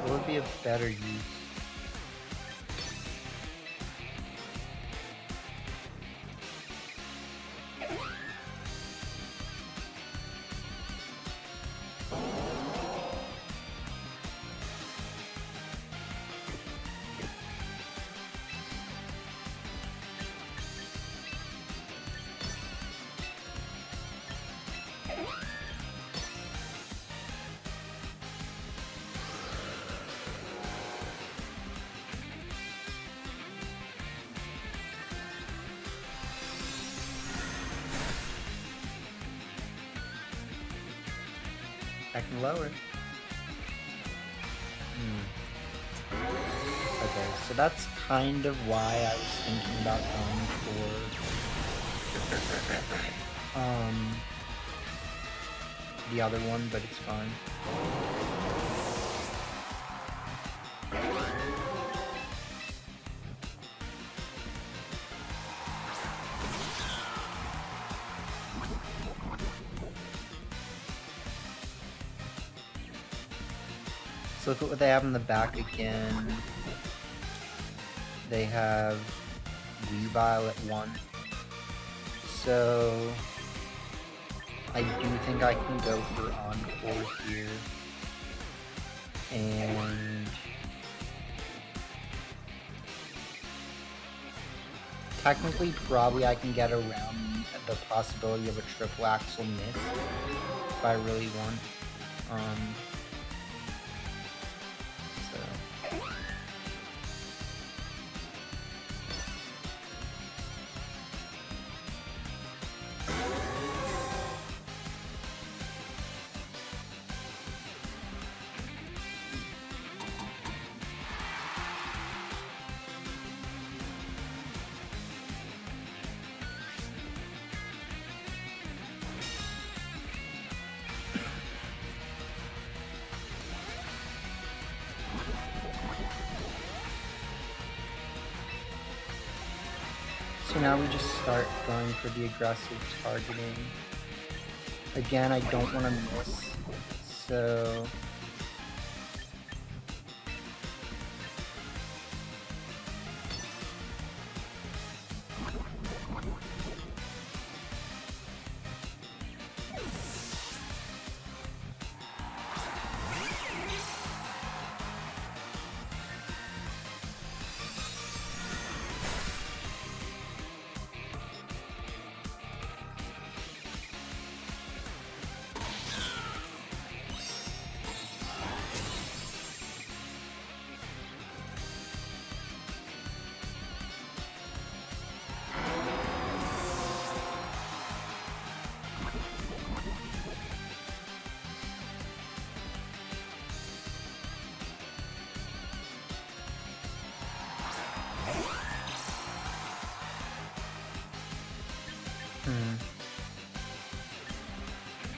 What would be a better use? I can lower it. Okay, so that's kind of why I was thinking about going for the other one, but it's fine. So look at what they have in the back again. They have Weavile at 1. So I do think I can go for Encore here. And technically probably I can get around the possibility of a triple axle miss if I really want. So now we just start going for the aggressive targeting. Again, I don't want to miss, so...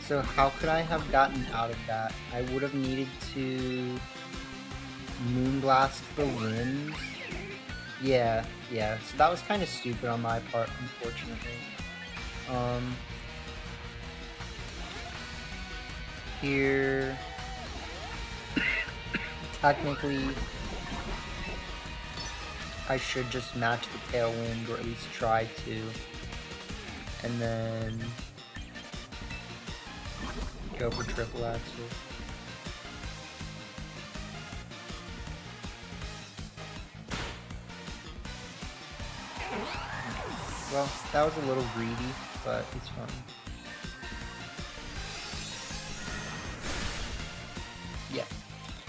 So how could I have gotten out of that? I would have needed to Moonblast the limbs. Yeah. So that was kind of stupid on my part, unfortunately. Here, technically, I should just match the Tailwind, or at least try to, and then go for triple axel. Well, that was a little greedy, but it's fun. Yeah.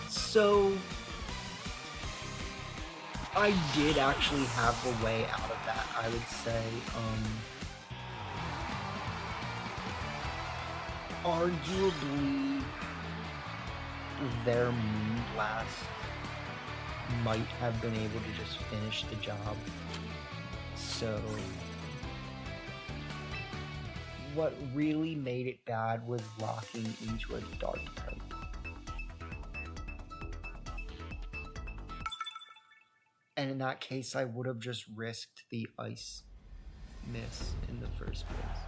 So I did actually have a way out of that, I would say. Arguably, their Moonblast might have been able to just finish the job. So what really made it bad was locking into a dark type. And in that case, I would have just risked the ice miss in the first place.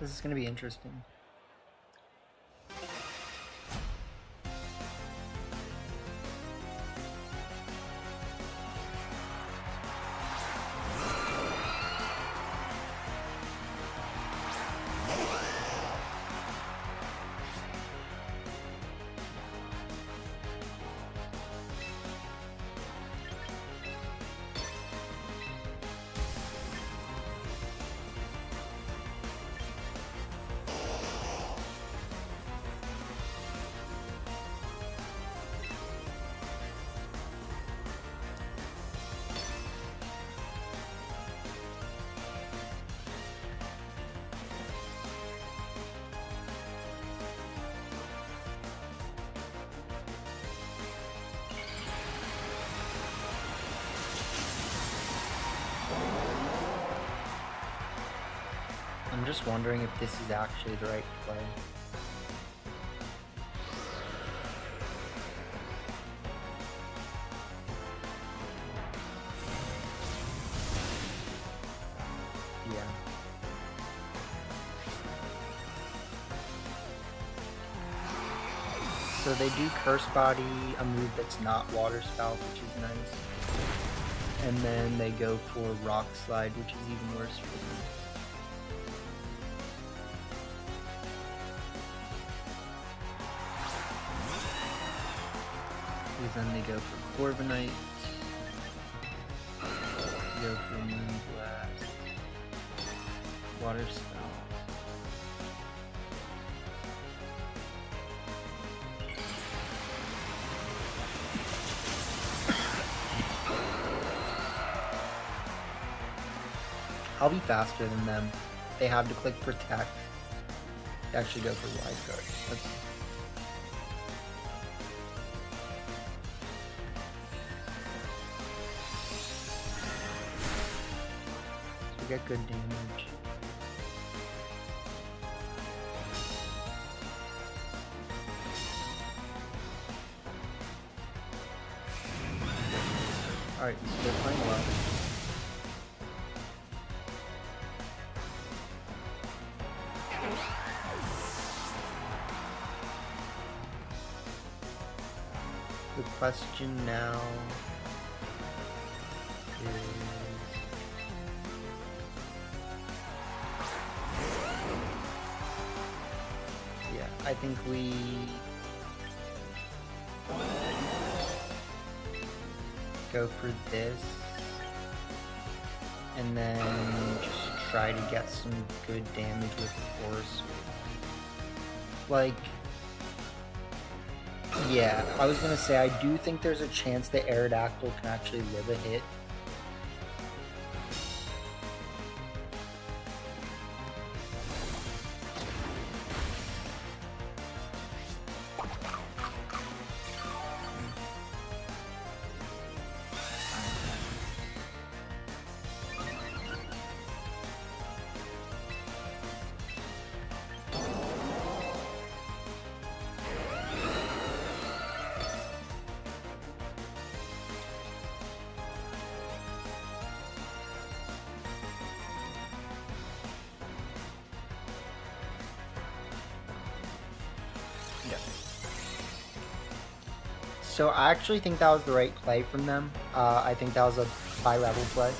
This is going to be interesting. I'm just wondering if this is actually the right play. Yeah. So they do Curse Body, a move that's not Water Spout, which is nice. And then they go for Rock Slide, which is even worse for them. Then they go for Corviknight, go for Moonblast, Water Spout. I'll be faster than them. They have to click Protect. They actually go for Wide Guard. Get good damage. Alright, still playing well. The question now I think we go for this, and then just try to get some good damage with force. Like, yeah, I was gonna say, I do think there's a chance that Aerodactyl can actually live a hit. So I actually think that was the right play from them. I think that was a high level play.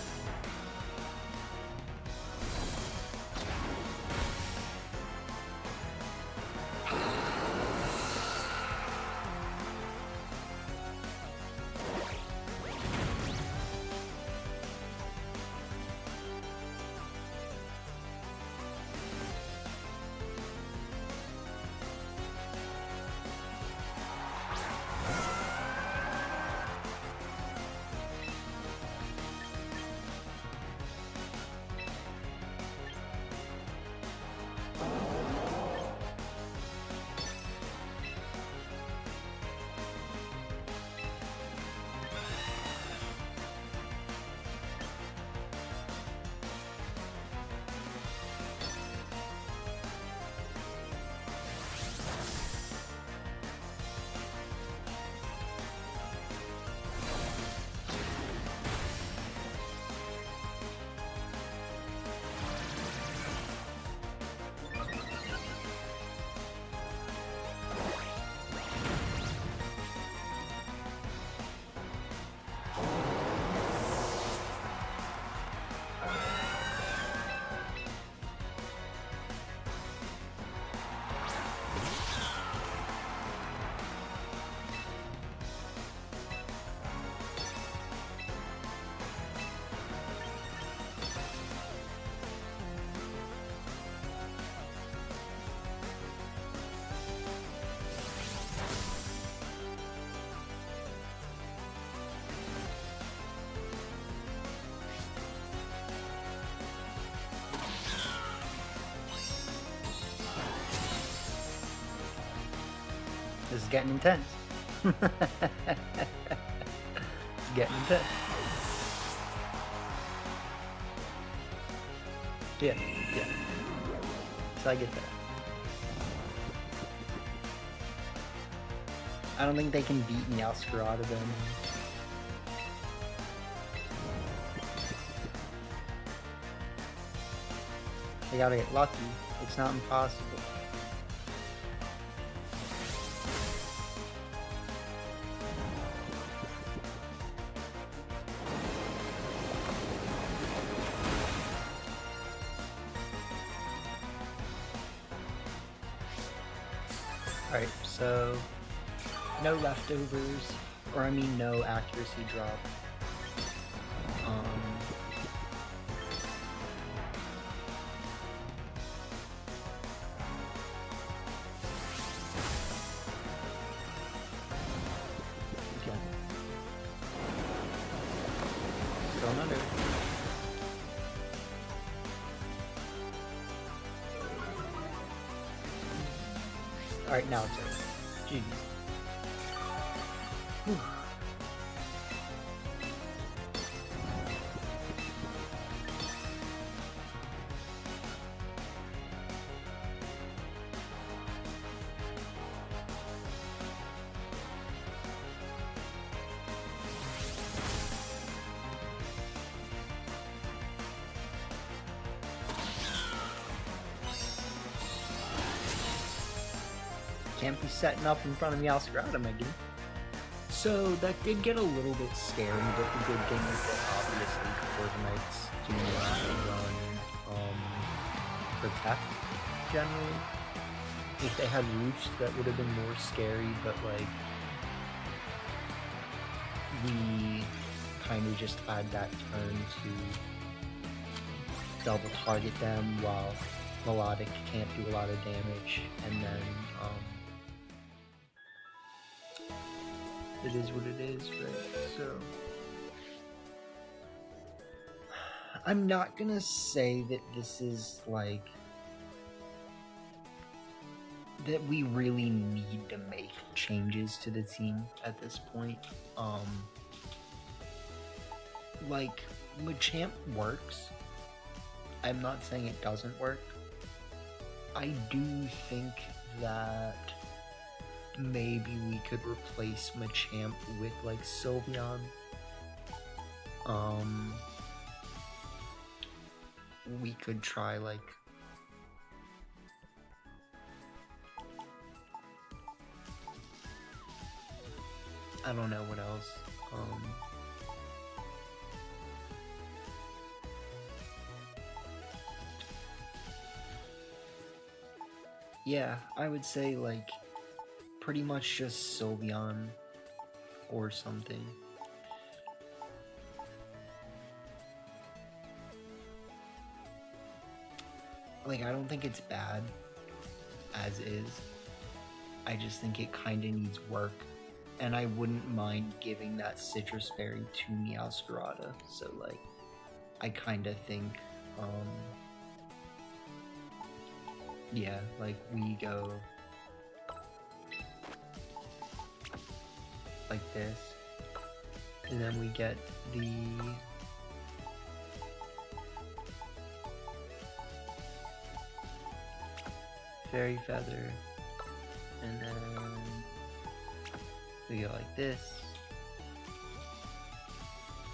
This is getting intense. It's getting intense. Yeah. So I get that. I don't think they can beat Meowscarada then. They gotta get lucky. It's not impossible. Alright, so no leftovers, or I mean no accuracy drop. Okay. Going under. Alright, now it's over. Jeez. Whew. Can't be setting up in front of Meowscarada, my dude. So that did get a little bit scary, but the good thing is that obviously Corviknights do run Protect generally. If they had roofs, that would have been more scary, but like we kind of just had that turn to double target them while Melodic can't do a lot of damage, and then it is what it is, right? So I'm not gonna say that this is like that we really need to make changes to the team at this point. Like, Machamp works. I'm not saying it doesn't work. I do think that maybe we could replace Machamp with like Sylveon. We could try like I don't know what else. Yeah, I would say like pretty much just Sylveon or something. Like, I don't think it's bad as is. I just think it kind of needs work. And I wouldn't mind giving that Citrus Berry to Meowscarada. So, like, I kind of think, yeah, like, we go like this. And then we get the Fairy Feather. And then we go like this.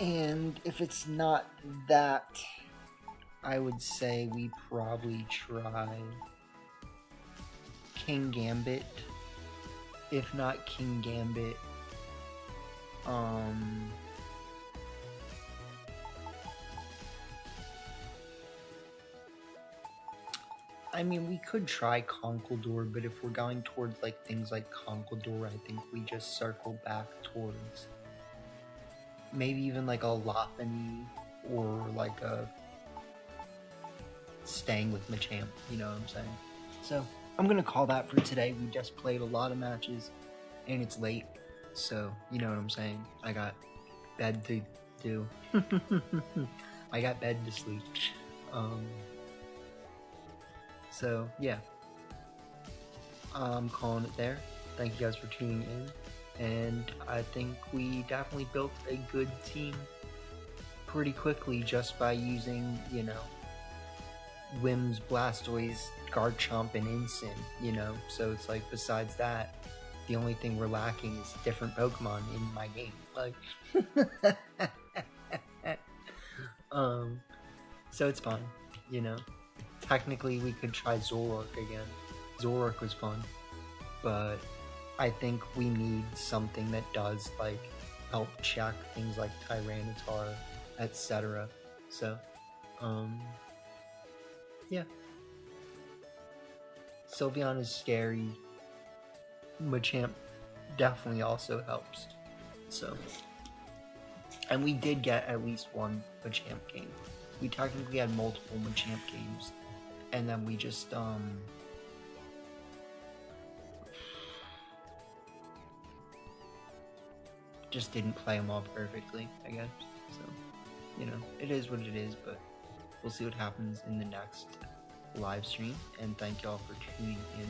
And if it's not that, I would say we probably try King Gambit. If not King Gambit, I mean, we could try Conkeldurr, but if we're going towards like things like Conkeldurr, I think we just circle back towards maybe even like a Lopunny or like a staying with Machamp, you know what I'm saying? So I'm gonna call that for today. We just played a lot of matches and it's late, so you know what I'm saying. I got bed to do. I got bed to sleep. So yeah, I'm calling it there. Thank you guys for tuning in, and I think we definitely built a good team pretty quickly just by using, you know, Wims, Blastoise, Garchomp, and Incin, you know. So it's like, besides that, the only thing we're lacking is different Pokemon in my game. Like, so it's fun, you know. Technically, we could try Zoroark again. Zoroark was fun, but I think we need something that does, like, help check things like Tyranitar, etc. So, yeah. Sylveon is scary. Machamp definitely also helps. So, and we did get at least one Machamp game. We technically had multiple Machamp games. And then we just, didn't play them all perfectly, I guess. So, you know, it is what it is, but we'll see what happens in the next live stream. And thank y'all for tuning in.